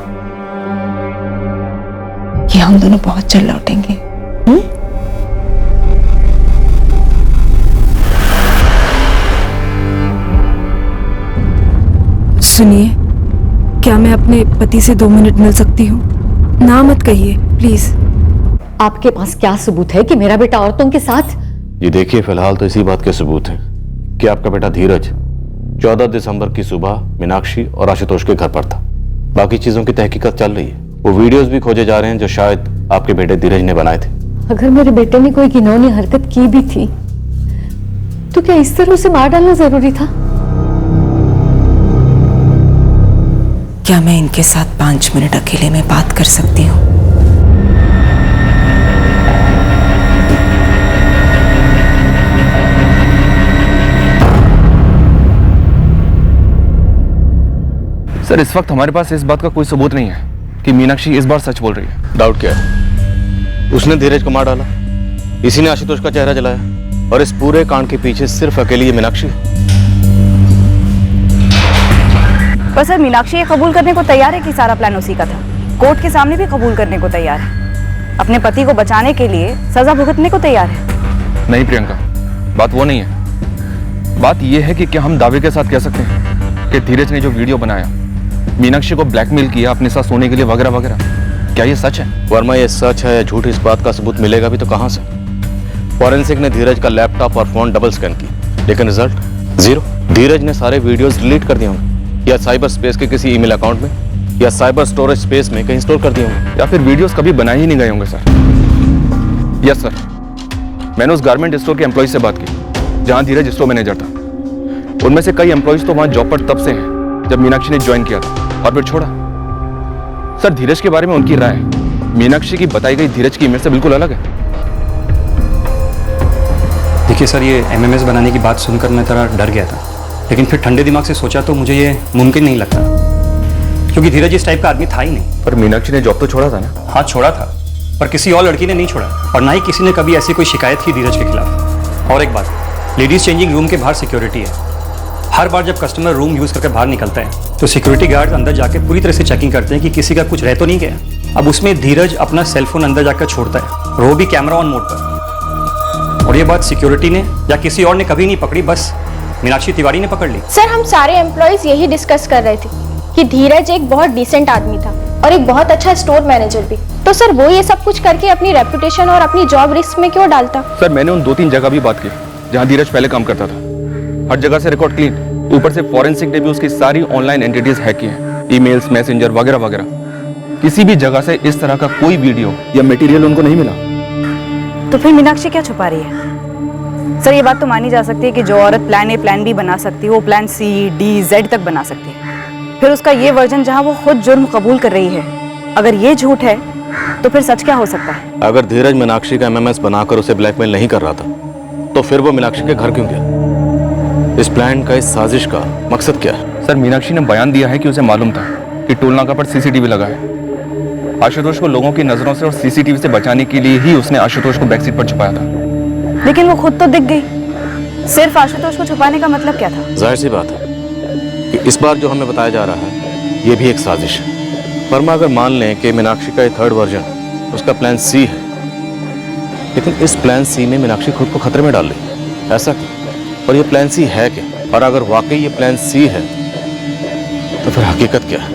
S17: कि हम दोनों बहुत जल्द लौटेंगे। सुनिए, क्या मैं अपने पति से 2 मिनट मिल सकती हूँ? ना मत कहिए प्लीज।
S20: आपके पास क्या सबूत है कि मेरा बेटा औरतों के साथ?
S10: ये देखिए, फिलहाल तो इसी बात के सबूत हैं कि आपका बेटा धीरज 14 दिसंबर की सुबह मीनाक्षी और आशुतोष के घर पर था। बाकी चीजों की तहकीकात चल रही है। वो वीडियोस भी खोजे जा रहे हैं जो शायद आपके बेटे धीरज ने बनाए थे।
S20: अगर मेरे बेटे ने कोई घिनौनी हरकत की भी थी तो क्या इस तरह उसे मार डालना जरूरी था?
S17: क्या मैं इनके साथ 5 मिनट अकेले में बात कर सकती हूँ?
S2: सर, इस वक्त हमारे पास इस बात का कोई सबूत नहीं है कि मीनाक्षी इस बार सच बोल रही है।
S3: डाउट क्या है? उसने धीरज को मार डाला, इसी ने आशुतोष का चेहरा जलाया, और इस पूरे कांड के पीछे सिर्फ अकेली ये मीनाक्षी है।
S13: पर सर मीनाक्षी ये कबूल करने को तैयार है कि सारा प्लान उसी का था। कोर्ट के सामने भी कबूल करने को तैयार है। अपने पति को बचाने के लिए सजा भुगतने को तैयार है।
S2: नहीं प्रियंका, बात वो नहीं है। बात यह है कि क्या हम दावे के साथ कह सकते हैं कि धीरज ने जो वीडियो बनाया, मीनाक्षी को ब्लैकमेल किया अपने साथ सोने के लिए वगैरह वगैरह, क्या ये सच है?
S3: वर्मा, ये सच है या झूठ, इस बात का सबूत मिलेगा भी तो कहां से? फॉरेंसिक ने धीरज का लैपटॉप और फोन डबल स्कैन की, लेकिन रिजल्ट 0। धीरज ने सारे वीडियोस डिलीट कर दिए होंगे, या साइबर स्पेस के किसी ईमेल अकाउंट में, या साइबर स्टोरेज स्पेस में कहीं स्टोर कर दिए होंगे,
S2: या फिर वीडियोस कभी बनाए ही नहीं गए होंगे सर। यस सर, मैंने उस गारमेंट स्टोर के एम्प्लॉय से बात की जहां धीरज स्टोर मैनेजर था। उनमें से कई एम्प्लॉयज तो वहां जॉब पर तब से हैं जब मीनाक्षी ने ज्वाइन किया था और फिर छोड़ा। सर, धीरज के बारे में उनकी राय मीनाक्षी की बताई गई धीरज की इमेज से बिल्कुल अलग है।
S21: देखिए सर, ये एमएमएस बनाने की बात सुनकर मैं थोड़ा डर गया था, लेकिन फिर ठंडे दिमाग से सोचा तो मुझे ये मुमकिन नहीं लगता, क्योंकि धीरज इस टाइप का आदमी था ही नहीं।
S2: पर मीनाक्षी ने जॉब तो छोड़ा था ना?
S21: हाँ छोड़ा था, पर किसी और लड़की ने नहीं छोड़ा, और ना ही किसी ने कभी ऐसी कोई शिकायत की धीरज के खिलाफ। और एक बात, लेडीज चेंजिंग रूम के बाहर सिक्योरिटी है। हर बार जब कस्टमर रूम यूज करके बाहर निकलता है तो सिक्योरिटी गार्ड अंदर जाके पूरी तरह से चेकिंग करते हैं कि किसी का कुछ रह तो नहीं गया। अब उसमें धीरज अपना सेलफोन अंदर जाकर छोड़ता है, और वो भी कैमरा ऑन मोड पर। और ये बात सिक्योरिटी ने या किसी और ने कभी नहीं पकड़ी, बस मीनाक्षी तिवारी ने पकड़ ली।
S22: सर, हम सारे एम्प्लॉयज यही डिस्कस कर रहे थे कि धीरज एक बहुत डिसेंट आदमी था और एक बहुत अच्छा स्टोर मैनेजर भी। तो सर, वो ये सब कुछ करके अपनी रेपुटेशन और अपनी जॉब रिस्क में क्यों डालता?
S2: सर, मैंने उन 2-3 जगह भी बात की जहां धीरज पहले काम करता था। हर जगह से रिकॉर्ड क्लीन, ऊपर से फॉरेंसिक ने भी उसकी सारी ऑनलाइन एंटिटीज हैक की हैं, ईमेल्स, मैसेंजर वगैरह वगैरह। किसी भी जगह से इस तरह का कोई वीडियो या मटेरियल उनको नहीं मिला।
S13: तो फिर मीनाक्षी क्या छुपा रही है? सर, ये बात तो मानी जा सकती है कि जो औरत प्लान ए प्लान बी बना सकती है वो प्लान C, D, Z तक बना सकती है। फिर उसका ये वर्जन जहां वो खुद जुर्म कबूल कर रही है, अगर ये झूठ है तो फिर सच क्या हो सकता है?
S3: अगर धीरज मीनाक्षी का एमएमएस बनाकर उसे ब्लैकमेल नहीं कर रहा था तो फिर वो मीनाक्षी के घर क्यों गया? इस प्लान का, इस साजिश का मकसद क्या है?
S2: सर, मीनाक्षी ने बयान दिया है कि उसे मालूम था कि टोल नाका पर सीसीटीवी लगा है। आशुतोष को लोगों की नजरों से और सीसीटीवी से बचाने के लिए ही उसने आशुतोष को बैकसीट पर छुपाया था।
S13: लेकिन वो खुद तो दिख गई। सिर्फ आशुतोष को छुपाने का मतलब क्या था?
S3: जाहिर सी बात है कि इस बार जो हमें बताया जा रहा है ये भी एक साजिश है। वर्मा, अगर मान लें कि मीनाक्षी का ये थर्ड वर्जन उसका प्लान C है, लेकिन इस प्लान C में मीनाक्षी खुद को खतरे में डाल रही है, ऐसा क्यों? और ये प्लान C है क्या? और अगर वाकई ये प्लान C है तो फिर हकीकत क्या है?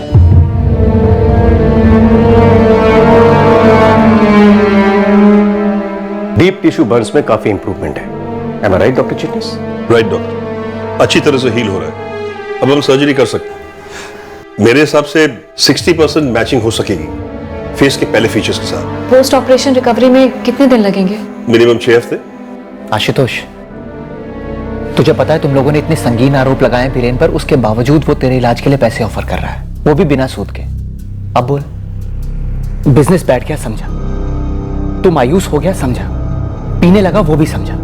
S12: डीप टिश्यू बर्न्स में काफी इंप्रूवमेंट है। Am I right doctor Chitnis?
S23: Right doctor, अच्छी तरह से हील हो रहा है। अब हम सर्जरी कर सकते हैं। मेरे हिसाब से 60% मैचिंग हो सकेगी फेस के पहले फीचर्स के साथ।
S9: पोस्ट ऑपरेशन रिकवरी में कितने दिन लगेंगे?
S23: मिनिमम 6 हफ्ते।
S11: आशुतोष, तुझे पता है तुम लोगों ने इतने संगीन आरोप लगाए बीरेन पर, उसके बावजूद वो तेरे इलाज के लिए पैसे ऑफर कर रहा है, वो भी बिना सूद के। अब बोल, बिजनेस बैठ गया समझा, तू मायूस हो गया समझा, पीने लगा वो भी समझा,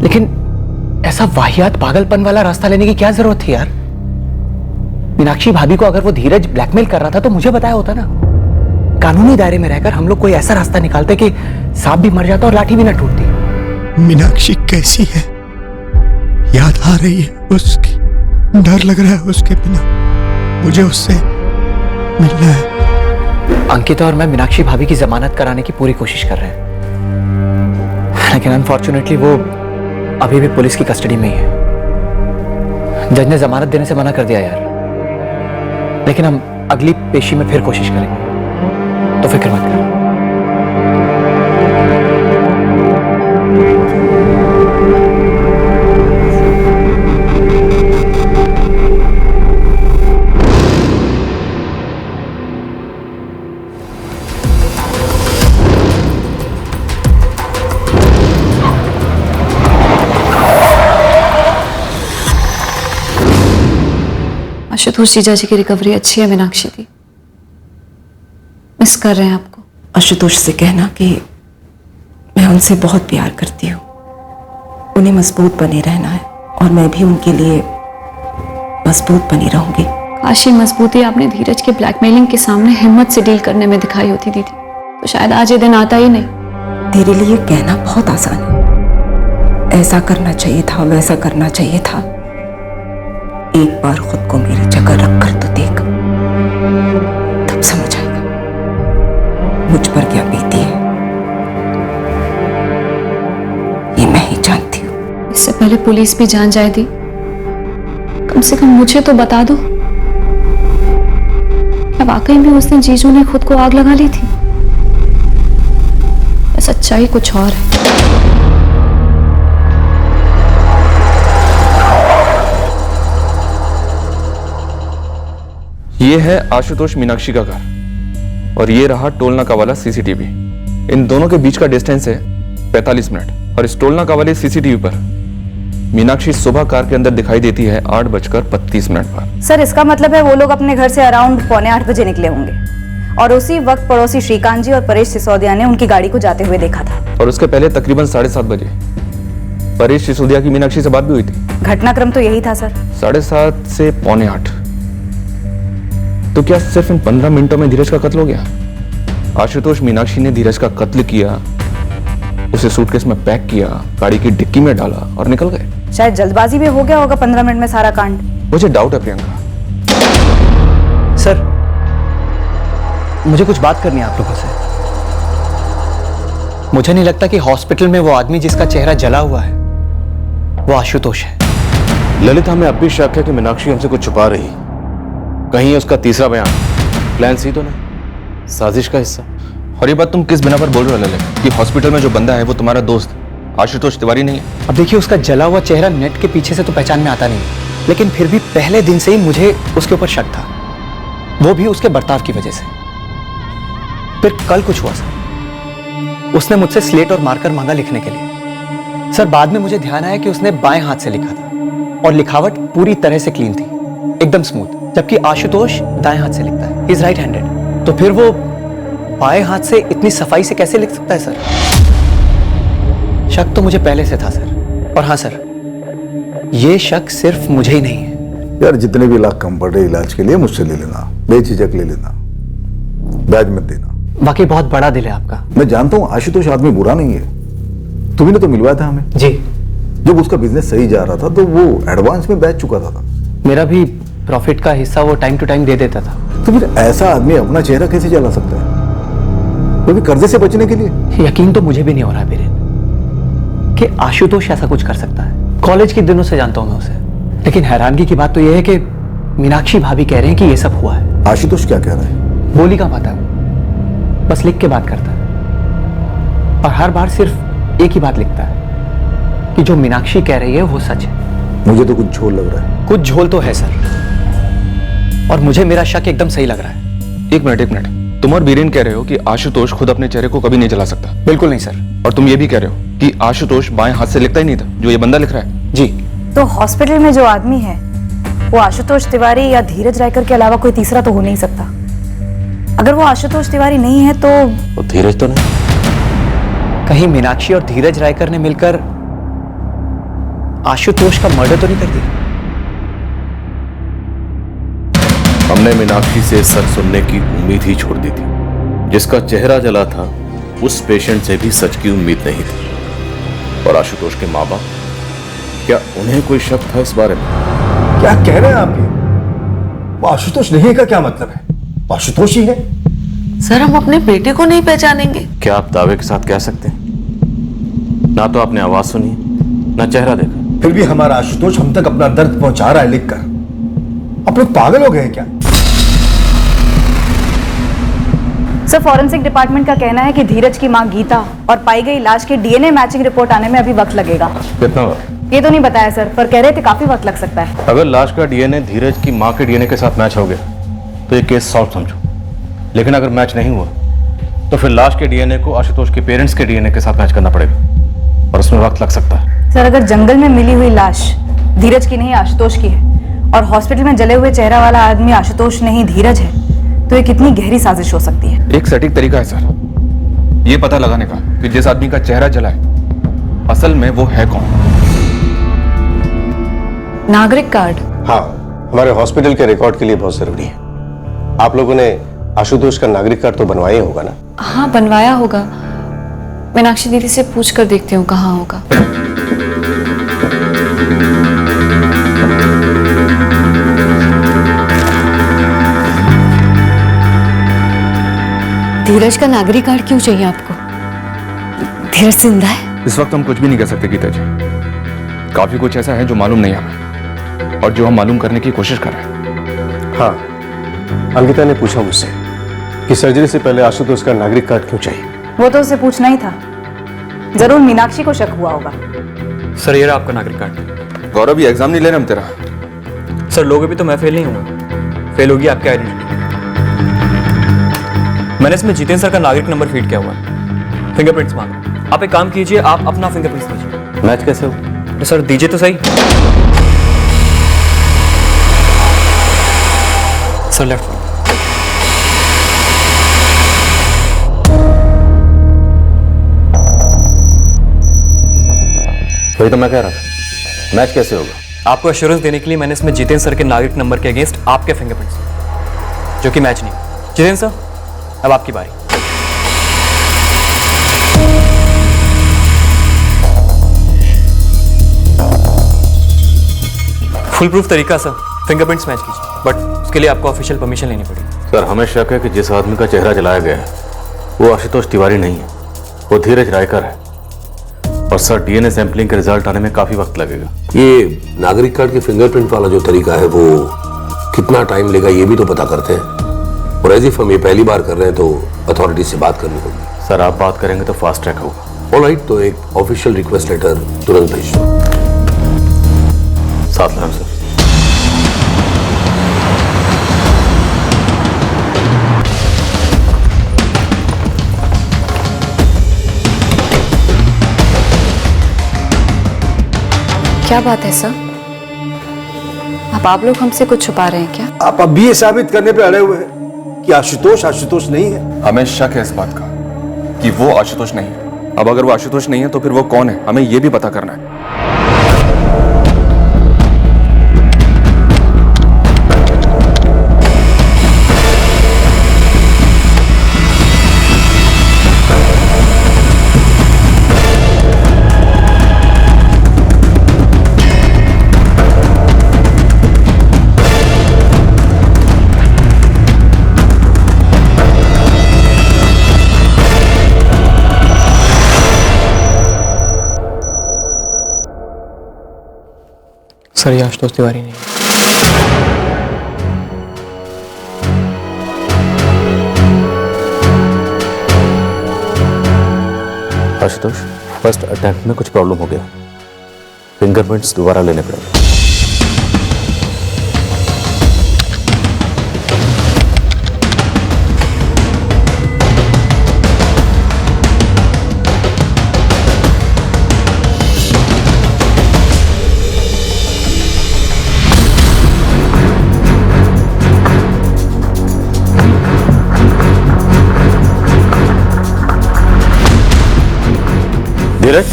S11: लेकिन ऐसा वाहियात पागलपन वाला रास्ता लेने की क्या जरूरत थी यार? मीनाक्षी भाभी को अगर वो धीरज ब्लैकमेल कर रहा था तो मुझे बताया होता ना। कानूनी दायरे में रहकर हम लोग कोई ऐसा रास्ता निकालते कि सांप भी मर जाता और लाठी भी ना टूटती।
S15: मीनाक्षी कैसी है? याद आ रही है उसकी, डर लग रहा है उसके बिना। मुझे उससे मिलना है।
S11: अंकिता और मैं मीनाक्षी भाभी की जमानत कराने की पूरी कोशिश कर रहे हैं, लेकिन अनफॉर्चुनेटली वो अभी भी पुलिस की कस्टडी में ही है। जज ने जमानत देने से मना कर दिया यार, लेकिन हम अगली पेशी में फिर कोशिश करेंगे, तो फिक्र मत कर।
S9: आशुतोष जीजा जी की रिकवरी अच्छी है मीनाक्षी दी, मिस कर रहे हैं आपको।
S17: आशुतोष से कहना कि मैं उनसे बहुत प्यार करती हूँ, उन्हें मजबूत बने रहना है और मैं भी उनके लिए मजबूत बनी रहूंगी।
S9: काशी मजबूती आपने धीरज के ब्लैकमेलिंग के सामने हिम्मत से डील करने में दिखाई होती दीदी, तो शायद आज ये दिन आता ही नहीं।
S17: तेरे लिए कहना बहुत आसान है, ऐसा करना चाहिए था, वैसा करना चाहिए था। एक बार खुद को मेरी जगह रख कर तो देख, तब समझ आएगा मुझ पर क्या बीती है। ये मैं ही जानती हूँ।
S9: इससे पहले पुलिस भी जान जाए दी, कम से कम मुझे तो बता दो, क्या वाकई में उस दिन जीजू ने खुद को आग लगा ली थी? सच्चाई कुछ और है।
S2: ये है आशुतोष मीनाक्षी का घर और ये रहा टोल नाका वाला सीसीटीवी। इन दोनों के बीच का डिस्टेंस है 45 मिनट और इस टोल नाका वाले सीसीटीवी पर मीनाक्षी सुबह कार के अंदर दिखाई देती है 8:32 पर।
S13: सर इसका मतलब है वो लोग अपने घर से अराउंड 7:45 बजे निकले होंगे और उसी वक्त पड़ोसी श्रीकांत जी और परेश सिसोदिया ने उनकी गाड़ी को जाते हुए देखा था।
S2: और उसके पहले तकरीबन 7:30 बजे परेश सिसोदिया की मीनाक्षी से बात भी हुई थी।
S13: घटनाक्रम तो यही था सर।
S2: 7:30 से 7:45। तो क्या सिर्फ इन 15 मिनटों में धीरज का कत्ल हो गया? आशुतोष मीनाक्षी ने धीरज का कत्ल किया, उसे सूटकेस में पैक किया, गाड़ी की डिक्की में डाला और निकल गए।
S13: शायद जल्दबाजी में हो गया होगा 15 मिनट में सारा कांड।
S2: मुझे डाउट है प्रियंका।
S11: सर मुझे कुछ बात करनी है आप लोगों से। मुझे नहीं लगता कि हॉस्पिटल में वो आदमी जिसका चेहरा जला हुआ है वो आशुतोष है।
S10: ललित, हमें अब भी शक है कि मीनाक्षी हमसे कुछ छुपा रही। कहीं उसका तीसरा बयान प्लान सी तो नहीं, साजिश का हिस्सा?
S2: और ये बात तुम किस बिना पर बोल रहे हो ललित कि हॉस्पिटल में जो बंदा है वो तुम्हारा दोस्त आशुतोष तिवारी नहीं है?
S11: अब देखिए उसका जला हुआ चेहरा नेट के पीछे से तो पहचान में आता नहीं, लेकिन फिर भी पहले दिन से ही मुझे उसके ऊपर शक था, वो भी उसके बर्ताव की वजह से। फिर कल कुछ हुआ सर, उसने मुझसे स्लेट और मार्कर मांगा लिखने के लिए। सर बाद में मुझे ध्यान आया कि उसने बाएं हाथ से लिखा था और लिखावट पूरी तरह से क्लीन थी, एकदम स्मूथ, जबकि आशुतोष दाएं हाथ से लिखता है, इज राइट हैंडेड। तो फिर वो बाएं हाथ से इतनी सफाई से कैसे लिख सकता है सर? शक तो मुझे पहले से था सर। और हाँ सर, ये शक सिर्फ मुझे ही नहीं है।
S5: यार जितने भी लाख कम पड़ रहे इलाज के लिए मुझसे ले लेना, बेझिझक ले लेना, ब्याज मत देना।
S11: बाकी बहुत बड़ा दिल है आपका।
S5: मैं जानता हूँ आशुतोष आदमी बुरा नहीं है, तुम्ही ने तो मिलवाया था हमें।
S11: जी।
S5: जब उसका बिजनेस सही जा रहा था तो वो एडवांस में बैच चुका था।
S11: मेरा भी प्रॉफिट का हिस्सा वो टाइम टू टाइम दे देता था।
S5: तो फिर ऐसा आदमी अपना चेहरा कैसे जला सकता है, वो भी कर्जे से बचने के लिए?
S11: यकीन तो मुझे भी नहीं हो रहा बीरेन कि आशुतोष ऐसा कुछ कर सकता है। कॉलेज के दिनों से जानता हूं मैं उसे, लेकिन हैरानगी की बात तो यह है कि मीनाक्षी भाभी कह रहे हैं कि ये सब हुआ है।
S5: आशुतोष क्या कह रहा है?
S11: बोली का पाता है, बस लिख के बात करता है और हर बार सिर्फ एक ही बात लिखता है कि जो मीनाक्षी कह रही है वो सच है।
S5: मुझे तो कुछ झोल लग रहा है।
S11: कुछ झोल तो है सर, और मुझे मेरा शक एकदम सही लग रहा है।
S2: एक मिनट, तुम और बीरेन कह रहे हो कि आशुतोष खुद अपने चेहरे को कभी नहीं जला सकता?
S11: बिल्कुल नहीं सर।
S2: और तुम ये भी कह रहे हो कि आशुतोष बाएं हाथ से लिखता ही नहीं था जो ये बंदा लिख रहा है?
S11: जी।
S13: तो हॉस्पिटल में जो आदमी है वो आशुतोष तिवारी या धीरज रायकर के अलावा कोई तीसरा तो हो नहीं सकता। अगर वो आशुतोष तिवारी नहीं है तो
S10: धीरज तो नहीं?
S11: कहीं मीनाक्षी और धीरज रायकर ने मिलकर आशुतोष का मर्डर तो नहीं कर दिया?
S10: हमने मीनाक्षी से सच सुनने की उम्मीद ही छोड़ दी थी। जिसका चेहरा जला था उस पेशेंट से भी सच की उम्मीद नहीं थी। और आशुतोष के माँ बाप, क्या उन्हें कोई शक था इस बारे में?
S12: क्या कह रहे हैं आप ये? वो आशुतोष नहीं का क्या मतलब है? आशुतोष ही है।
S4: सर हम अपने बेटे को नहीं पहचानेंगे?
S10: क्या आप दावे के साथ कह सकते हैं? ना तो आपने आवाज सुनी, ना चेहरा देखा।
S12: फिर भी हमारा आशुतोष हम तक अपना दर्द पहुंचा रहा है लिखकर। आप लोग पागल हो गए क्या?
S13: सर फॉरेंसिक डिपार्टमेंट का कहना है कि धीरज की मां गीता और पाई गई लाश की डीएनए मैचिंग रिपोर्ट आने में अभी वक्त लगेगा।
S10: कितना वक्त?
S13: ये तो नहीं बताया सर, पर कह रहे थे काफी वक्त लग सकता है।
S10: अगर लाश का डीएनए धीरज की मां के डीएनए के साथ मैच हो गया तो ये केस सॉल्व समझो, लेकिन अगर मैच नहीं हुआ तो फिर लाश के डीएनए को आशुतोष के पेरेंट्स के डीएनए के साथ मैच करना पड़ेगा और उसमें वक्त लग सकता है।
S13: सर अगर जंगल में मिली हुई लाश धीरज की नहीं आशुतोष की है और हॉस्पिटल में जले हुए चेहरा वाला आदमी आशुतोष नहीं धीरज है, तो ये कितनी गहरी साजिश हो सकती है?
S2: एक सटीक तरीका है सर ये पता लगाने का कि जिस आदमी का चेहरा जला है असल में वो है कौन।
S9: नागरिक कार्ड?
S12: हाँ, हमारे हॉस्पिटल के रिकॉर्ड के लिए बहुत जरूरी है। आप लोगों ने आशुतोष का नागरिक कार्ड तो बनवाया ही होगा ना?
S9: हाँ बनवाया होगा। मीनाक्षी दीदी से पूछ कर देखती हूँ कहाँ होगा। धीरज का नागरिक कार्ड क्यों चाहिए आपको? धीरज जिंदा है?
S2: इस वक्त हम कुछ भी नहीं कह सकते गीता जी। काफी कुछ ऐसा है जो मालूम नहीं हमें और जो हम मालूम करने की कोशिश कर रहे हैं।
S12: हाँ, अंकिता ने पूछा मुझसे कि सर्जरी से पहले आशुतोष का नागरिक कार्ड क्यों चाहिए।
S13: वो तो उसे पूछना ही था। जरूर मीनाक्षी को शक हुआ होगा।
S21: सर ये रहा आपका नागरिक कार्ड।
S2: गौरव ये एग्जाम नहीं ले रहे हम तेरा।
S21: सर लोगे भी तो मैं फेल नहीं हूँ, फेल होगी आपकी आइडेंटिटी। मैंने इसमें जितेंद्र सर का नागरिक नंबर फीड किया हुआ है। फिंगरप्रिंट्स मांगो। आप एक काम कीजिए, आप अपना फिंगरप्रिंट्स दीजिए।
S12: मैच कैसे हो?
S21: सर दीजिए तो सही। Sir left.
S10: वही तो मैं कह रहा था, मैच कैसे होगा?
S21: आपको एश्योरेंस देने के लिए मैंने इसमें जितेंद्र सर के नागरिक नंबर के अगेंस्ट आपके फिंगरप्रिंट्स, जो कि मैच नहीं। जितेंद्र सर अब आपकी बारी। फुल प्रूफ तरीका सर, फिंगरप्रिंट्स मैच कीजिए, बट उसके लिए आपको ऑफिशियल परमिशन लेनी पड़ेगी।
S10: सर हमें शक है कि जिस आदमी का चेहरा जलाया गया है वो आशुतोष तिवारी नहीं है, वो धीरज रायकर है। और सर डीएनए सैंपलिंग के रिजल्ट आने में काफी वक्त लगेगा।
S8: ये नागरिक कार्ड के फिंगरप्रिंट वाला जो तरीका है वो कितना टाइम लेगा ये भी तो पता करते हैं। और एज इफ हम ये पहली बार कर रहे हैं तो अथॉरिटी से बात करनी होगी।
S10: सर आप बात करेंगे तो फास्ट ट्रैक होगा।
S8: ऑलराइट, तो एक ऑफिशियल रिक्वेस्ट लेटर तुरंत भेज दो।
S10: साथ में सर।
S9: क्या बात है सर? आप लोग हमसे कुछ छुपा रहे हैं क्या?
S12: आप अब भी ये साबित करने पे अड़े हुए हैं कि आशुतोष आशुतोष नहीं है।
S2: हमें शक है इस बात का कि वो आशुतोष नहीं है। अब अगर वो आशुतोष नहीं है तो फिर वो कौन है, हमें ये भी पता करना है।
S21: सर ये आशुतोष तिवारी नहीं।
S10: आशुतोष फर्स्ट अटेम्प्ट में कुछ प्रॉब्लम हो गया, फिंगरप्रिंट्स दोबारा लेने पड़ेंगे।
S8: धीरज,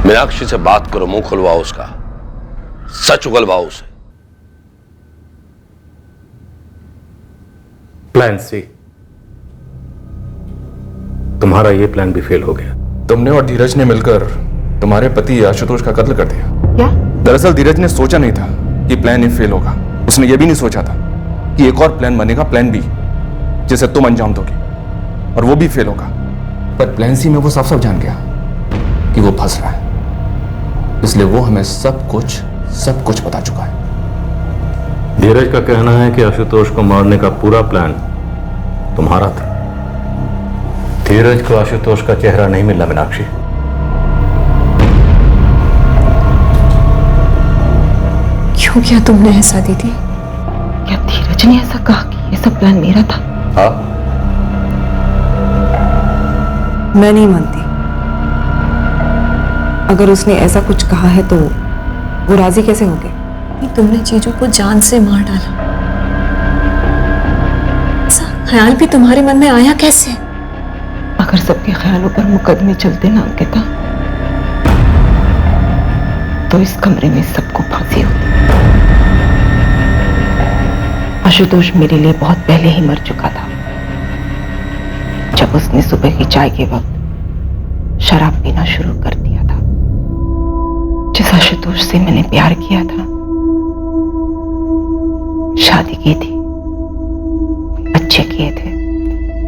S8: मीनाक्षी से बात करो, मुंह खुलवाओ उसका, सच उगलवाओ उसे।
S10: प्लान सी, तुम्हारा ये प्लान भी फेल हो गया।
S2: तुमने और धीरज ने मिलकर तुम्हारे पति आशुतोष का कत्ल कर दिया।
S4: क्या?
S2: दरअसल धीरज ने सोचा नहीं था कि प्लान ए फेल होगा। उसने ये भी नहीं सोचा था कि एक और प्लान बनेगा, प्लान बी, जिसे तुम अंजाम दोगे, और वो भी फेल होगा। पर प्लान सी में वो साफ साफ जान गया कि वो फंस रहा है, इसलिए वो हमें सब कुछ बता चुका है।
S10: धीरज का कहना है कि आशुतोष को मारने का पूरा प्लान तुम्हारा था। धीरज को आशुतोष का चेहरा नहीं मिला मीनाक्षी।
S17: क्यों किया तुमने ऐसा दीदी? क्या धीरज ने ऐसा कहा कि ये सब प्लान मेरा था?
S10: हाँ,
S17: मैं नहीं मानती। अगर उसने ऐसा कुछ कहा है तो वो राजी कैसे हो गए?
S9: तुमने जीजू को जान से मार डाला, ऐसा ख्याल भी तुम्हारे मन में आया कैसे?
S17: अगर सबके ख्यालों पर मुकदमे चलते ना अंकिता, तो इस कमरे में सबको फांसी होती। आशुतोष मेरे लिए बहुत पहले ही मर चुका था, जब उसने सुबह की चाय के वक्त शराब पीना शुरू कर दिया था। जिस आशुतोष से मैंने प्यार किया था, शादी की थी, बच्चे किए थे,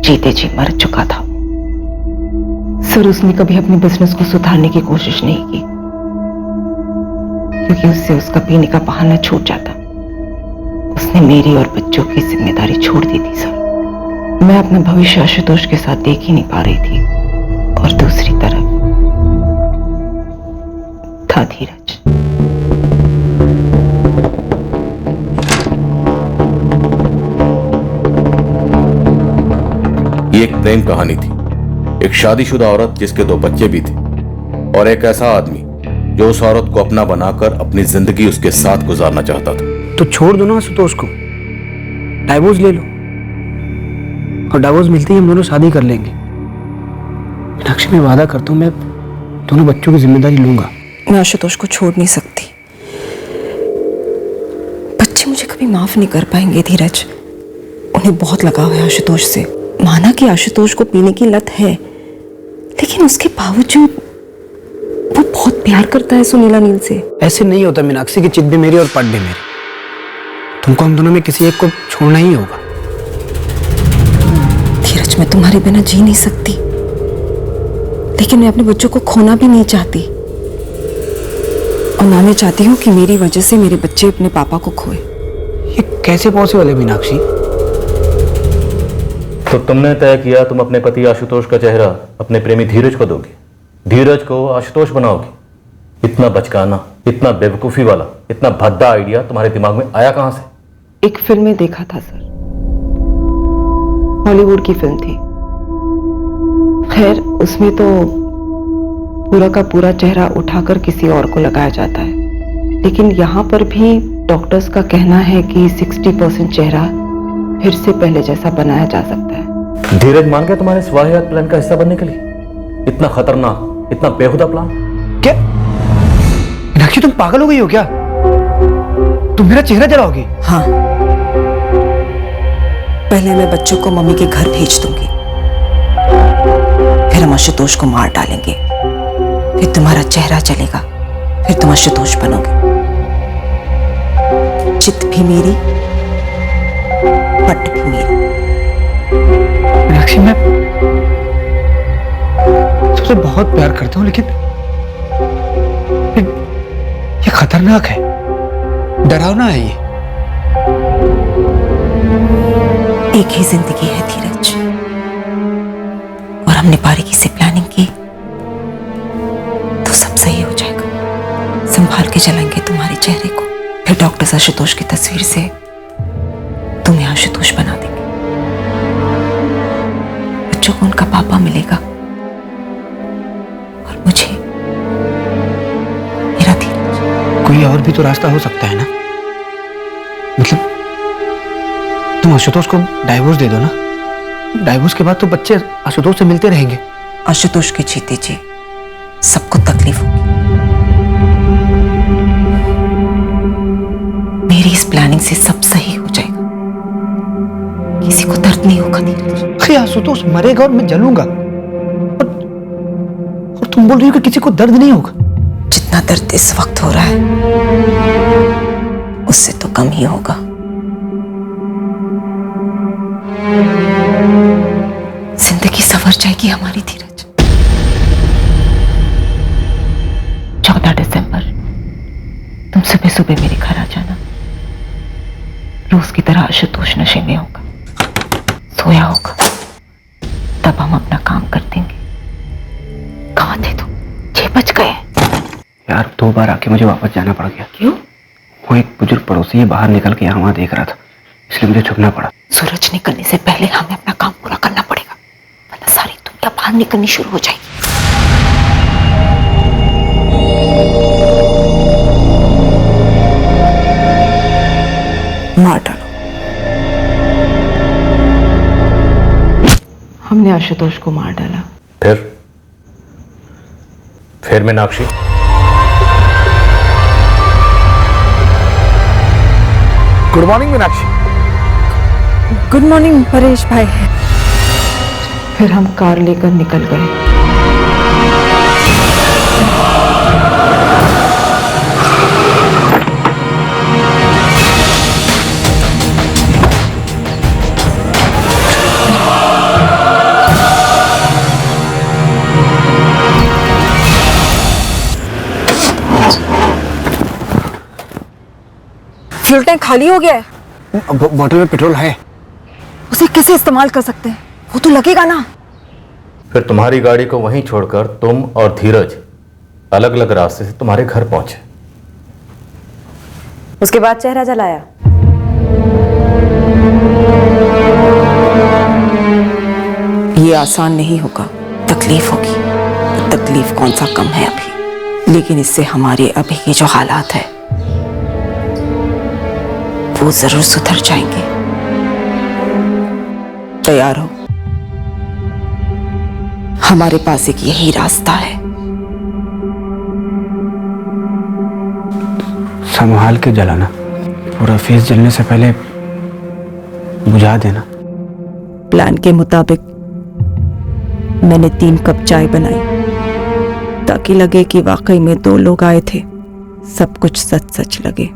S17: जीते जी मर चुका था। सर, उसने कभी अपने बिजनेस को सुधारने की कोशिश नहीं की, क्योंकि उससे उसका पीने का बहाना छूट जाता। उसने मेरी और बच्चों की जिम्मेदारी छोड़ दी थी सर। मैं अपना भविष्य आशुतोष के साथ देख ही नहीं पा रही थी, और दूसरी तरफ था धीरज।
S10: ये एक प्रेम कहानी थी। एक शादीशुदा औरत जिसके 2 बच्चे भी थे, और एक ऐसा आदमी जो उस औरत को अपना बनाकर अपनी जिंदगी उसके साथ गुजारना चाहता था।
S11: तो छोड़ दो ना आशुतोष को, डाइवोर्स ले लो, और डाइवोर्स मिलते ही हम दोनों शादी कर लेंगे। मीनाक्षी, मैं वादा करता हूँ, मैं दोनों बच्चों की जिम्मेदारी लूंगा।
S17: मैं आशुतोष को छोड़ नहीं सकती। बच्चे मुझे कभी माफ नहीं कर पाएंगे धीरज। उन्हें बहुत लगाव है आशुतोष से। माना कि आशुतोष को पीने की लत है, लेकिन उसके बावजूद वो बहुत प्यार करता है सुनीला नील से।
S11: ऐसे नहीं होता मीनाक्षी, की चित भी मेरी और पट भी मेरी। तुमको हम दोनों में किसी एक को छोड़ना ही होगा।
S17: धीरज, मैं तुम्हारे बिना जी नहीं सकती, लेकिन मैं अपने बच्चों को खोना भी नहीं चाहती, और ना मैं चाहती हूँ कि मेरी वजह से मेरे बच्चे अपने पापा को खोए।
S11: ये कैसे पॉसिबल है मीनाक्षी?
S10: तो तुमने तय किया तुम अपने पति आशुतोष का चेहरा अपने प्रेमी धीरज को दोगी, धीरज को आशुतोष बनाओगी। इतना बचकाना, इतना बेवकूफी वाला, इतना भद्दा आइडिया तुम्हारे दिमाग में आया कहां से?
S17: एक फिल्म में देखा था सर, हॉलीवुड की फिल्म थी। खैर, उसमें तो पूरा का पूरा चेहरा उठाकर किसी और को लगाया जाता है, लेकिन यहाँ पर भी डॉक्टर्स का कहना है कि 60% चेहरा फिर से पहले जैसा बनाया जा सकता है।
S10: धीरज मान गया तुम्हारे इस वाहियात प्लान का हिस्सा बनने के लिए? इतना खतरनाक, इतना बेहुदा प्लान?
S11: क्या मीनाक्षी, तुम पागल हो गई हो क्या? तुम मेरा चेहरा जलाओगी?
S17: हाँ, पहले मैं बच्चों को मम्मी के घर भेज दूंगी, फिर हम आशुतोष को मार डालेंगे, फिर तुम्हारा चेहरा जलेगा, फिर तुम आशुतोष बनोगे। चित भी मेरी, पट भी मेरी।
S11: मीनाक्षी, मैं तुमसे बहुत प्यार करता हूं, लेकिन ये खतरनाक है, डरावना है ये।
S17: एक ही जिंदगी है धीरज, और हमने बारीकी से प्लानिंग की तो सब सही हो जाएगा। संभाल के चलाएंगे तुम्हारे चेहरे को, फिर डॉक्टर आशुतोष की तस्वीर से तुम्हें आशुतोष बना देंगे। बच्चों को उनका पापा मिलेगा, और मुझे मेरा धीरज।
S11: कोई और भी तो रास्ता हो सकता है ना? मतलब तुम आशुतोष को डाइवोर्स दे दो ना, डाइवोर्स के बाद तो बच्चे आशुतोष से मिलते रहेंगे।
S17: आशुतोष के जीते जी सबको तकलीफ होगी। मेरी इस प्लानिंग से सब सही हो जाएगा, किसी को दर्द नहीं होगा धीरज।
S11: आशुतोष मरेगा और मैं जलूंगा, और तुम बोल रही हो कि किसी को दर्द नहीं होगा?
S17: जितना दर्द इस वक्त हो रहा है उससे तो कम ही होगा। जिंदगी संवर जाएगी हमारी धीरज। 14 दिसंबर तुम सुबह सुबह मेरे घर आ जाना। रोज की तरह आशुतोष नशे में होगा, सोया होगा, तब हम अपना काम कर देंगे। कहाँ थे तुम? 6 बज गए।
S11: यार 2 बार आके मुझे वापस जाना पड़ गया।
S17: क्यों?
S11: वो एक बुजुर्ग पड़ोसी है, बाहर निकल के यहाँ वहाँ देख रहा था, इसलिए मुझे छुपना पड़ा।
S17: सूरज निकलने से पहले हमें अपना काम पूरा करना पड़ेगा, वरना सारी दुनिया बाहर निकलनी शुरू हो जाएगी। मार डालो। हमने आशुतोष को मार डाला।
S10: फिर Meenakshi?
S6: Good morning Meenakshi.
S17: Good morning Paresh भाई। फिर हम कार लेकर निकल गए।
S14: फ्यूल टैंक खाली हो गया है।
S11: बॉटल में पेट्रोल है।
S14: उसे कैसे इस्तेमाल कर सकते हैं? वो तो लगेगा ना।
S10: फिर तुम्हारी गाड़ी को वहीं छोड़कर तुम और धीरज अलग अलग रास्ते से तुम्हारे घर पहुंचे।
S13: उसके बाद चेहरा जलाया।
S17: ये आसान नहीं होगा, तकलीफ होगी। तकलीफ कौन सा कम है अभी, लेकिन इससे हमारे अभी के जो हालात है वो जरूर सुधर जाएंगे। तैयार हो, हमारे पास एक यही रास्ता है।
S11: संभाल के जलाना, पूरा फेस जलने से पहले बुझा देना।
S17: प्लान के मुताबिक मैंने 3 कप चाय बनाई ताकि लगे कि वाकई में 2 लोग आए थे, सब कुछ सच सच लगे।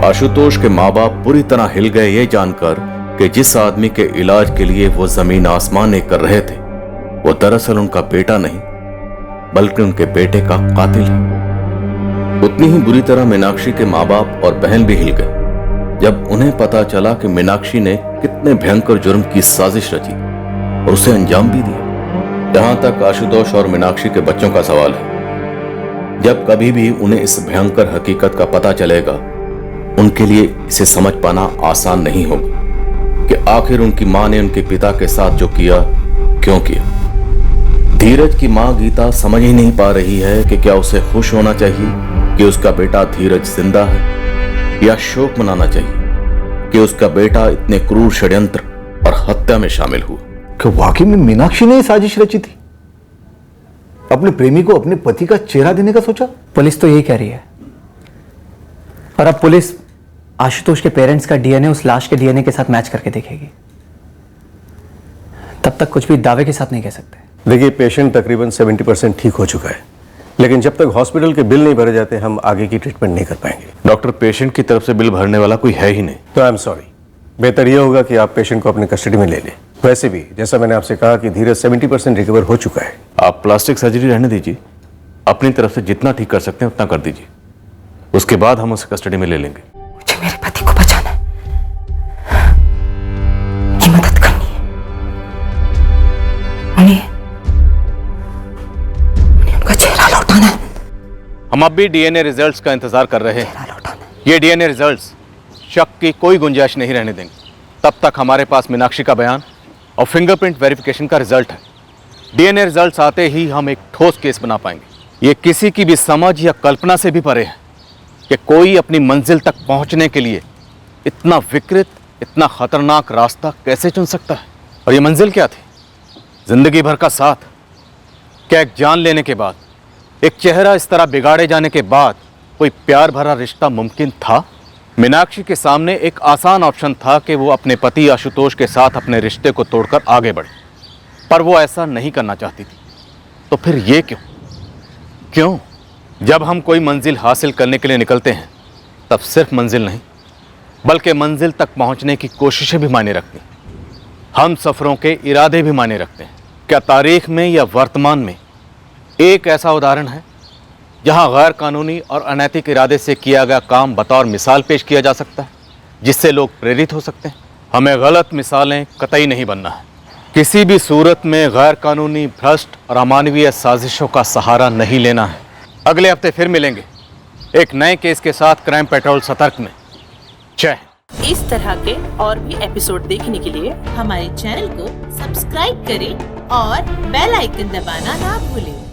S10: आशुतोष के माँ बाप पूरी तरह हिल गए ये जानकर कि जिस आदमी के इलाज के लिए वो जमीन आसमान एक कर रहे थे वो दरअसल उनका बेटा नहीं बल्कि उनके बेटे का कातिल है। उतनी ही बुरी तरह मीनाक्षी के माँ बाप और बहन भी हिल गए जब उन्हें पता चला कि मीनाक्षी ने कितने भयंकर जुर्म की साजिश रची और उसे अंजाम भी दिया। जहां तक आशुतोष और मीनाक्षी के बच्चों का सवाल है, जब कभी भी उन्हें इस भयंकर हकीकत का पता चलेगा उनके लिए इसे समझ पाना आसान नहीं होगा कि आखिर उनकी मां ने उनके पिता के साथ जो किया क्यों किया। धीरज की मां गीता समझ ही नहीं पा रही है कि क्या उसे खुश होना चाहिए कि उसका बेटा धीरज जिंदा है या शोक मनाना चाहिए कि उसका बेटा इतने क्रूर षड्यंत्र और हत्या में शामिल हुआ।
S5: क्या वाकई में मीनाक्षी ने साजिश रची थी? अपने प्रेमी को अपने पति का चेहरा देने का सोचा?
S11: पुलिस तो यही कह रही है। और अब पुलिस आशुतोष के पेरेंट्स का डीएनए उस लाश के डीएनए के साथ मैच करके देखेगी। तब तक कुछ भी दावे के साथ नहीं कह सकते।
S12: देखिए, पेशेंट तकरीबन 70% ठीक हो चुका है, लेकिन जब तक हॉस्पिटल के बिल नहीं भरे जाते हम आगे की ट्रीटमेंट नहीं कर पाएंगे।
S10: डॉक्टर, पेशेंट की तरफ से बिल भरने वाला कोई है ही नहीं।
S12: तो आई एम सॉरी, बेहतर यह होगा कि आप पेशेंट को अपने कस्टडी में ले लें। वैसे भी जैसा मैंने आपसे कहा कि धीरज 70% रिकवर हो चुका है।
S10: आप प्लास्टिक सर्जरी रहने दीजिए, अपनी तरफ से जितना ठीक कर सकते हैं उतना कर दीजिए, उसके बाद हम उसे कस्टडी में ले लेंगे।
S17: मुझे मेरे पति को बचाना है, उनकी मदद करनी है, उन्हें उनका चेहरा लौटाना है।
S3: हम अब भी डीएनए रिजल्ट्स का इंतजार कर रहे हैं। ये डीएनए रिजल्ट्स शक की कोई गुंजाइश नहीं रहने देंगे। तब तक हमारे पास मीनाक्षी का बयान और फिंगरप्रिंट वेरिफिकेशन का रिजल्ट है। डीएनए रिजल्ट्स आते ही हम एक ठोस केस बना पाएंगे। ये किसी की भी समझ या कल्पना से भी परे है कि कोई अपनी मंजिल तक पहुंचने के लिए इतना विकृत, इतना खतरनाक रास्ता कैसे चुन सकता है। और ये मंजिल क्या थी? जिंदगी भर का साथ। क्या एक जान लेने के बाद, एक चेहरा इस तरह बिगाड़े जाने के बाद कोई प्यार भरा रिश्ता मुमकिन था? मीनाक्षी के सामने एक आसान ऑप्शन था कि वो अपने पति आशुतोष के साथ अपने रिश्ते को तोड़कर आगे बढ़े, पर वो ऐसा नहीं करना चाहती थी। तो फिर ये क्यों? जब हम कोई मंजिल हासिल करने के लिए निकलते हैं तब सिर्फ मंजिल नहीं बल्कि मंजिल तक पहुंचने की कोशिशें भी मायने रखती हैं। हम सफरों के इरादे भी मायने रखते हैं। क्या तारीख में या वर्तमान में एक ऐसा उदाहरण है जहां गैर कानूनी और अनैतिक इरादे से किया गया काम बतौर मिसाल पेश किया जा सकता है जिससे लोग प्रेरित हो सकते हैं? हमें गलत मिसालें कतई नहीं बनना है। किसी भी सूरत में गैर कानूनी, भ्रष्ट और अमानवीय साजिशों का सहारा नहीं लेना है। अगले हफ्ते फिर मिलेंगे एक नए केस के साथ क्राइम पेट्रोल सतर्क में। जय हिंद।
S7: इस तरह के और भी एपिसोड देखने के लिए हमारे चैनल को सब्सक्राइब करें और बेल आइकन दबाना ना भूलें।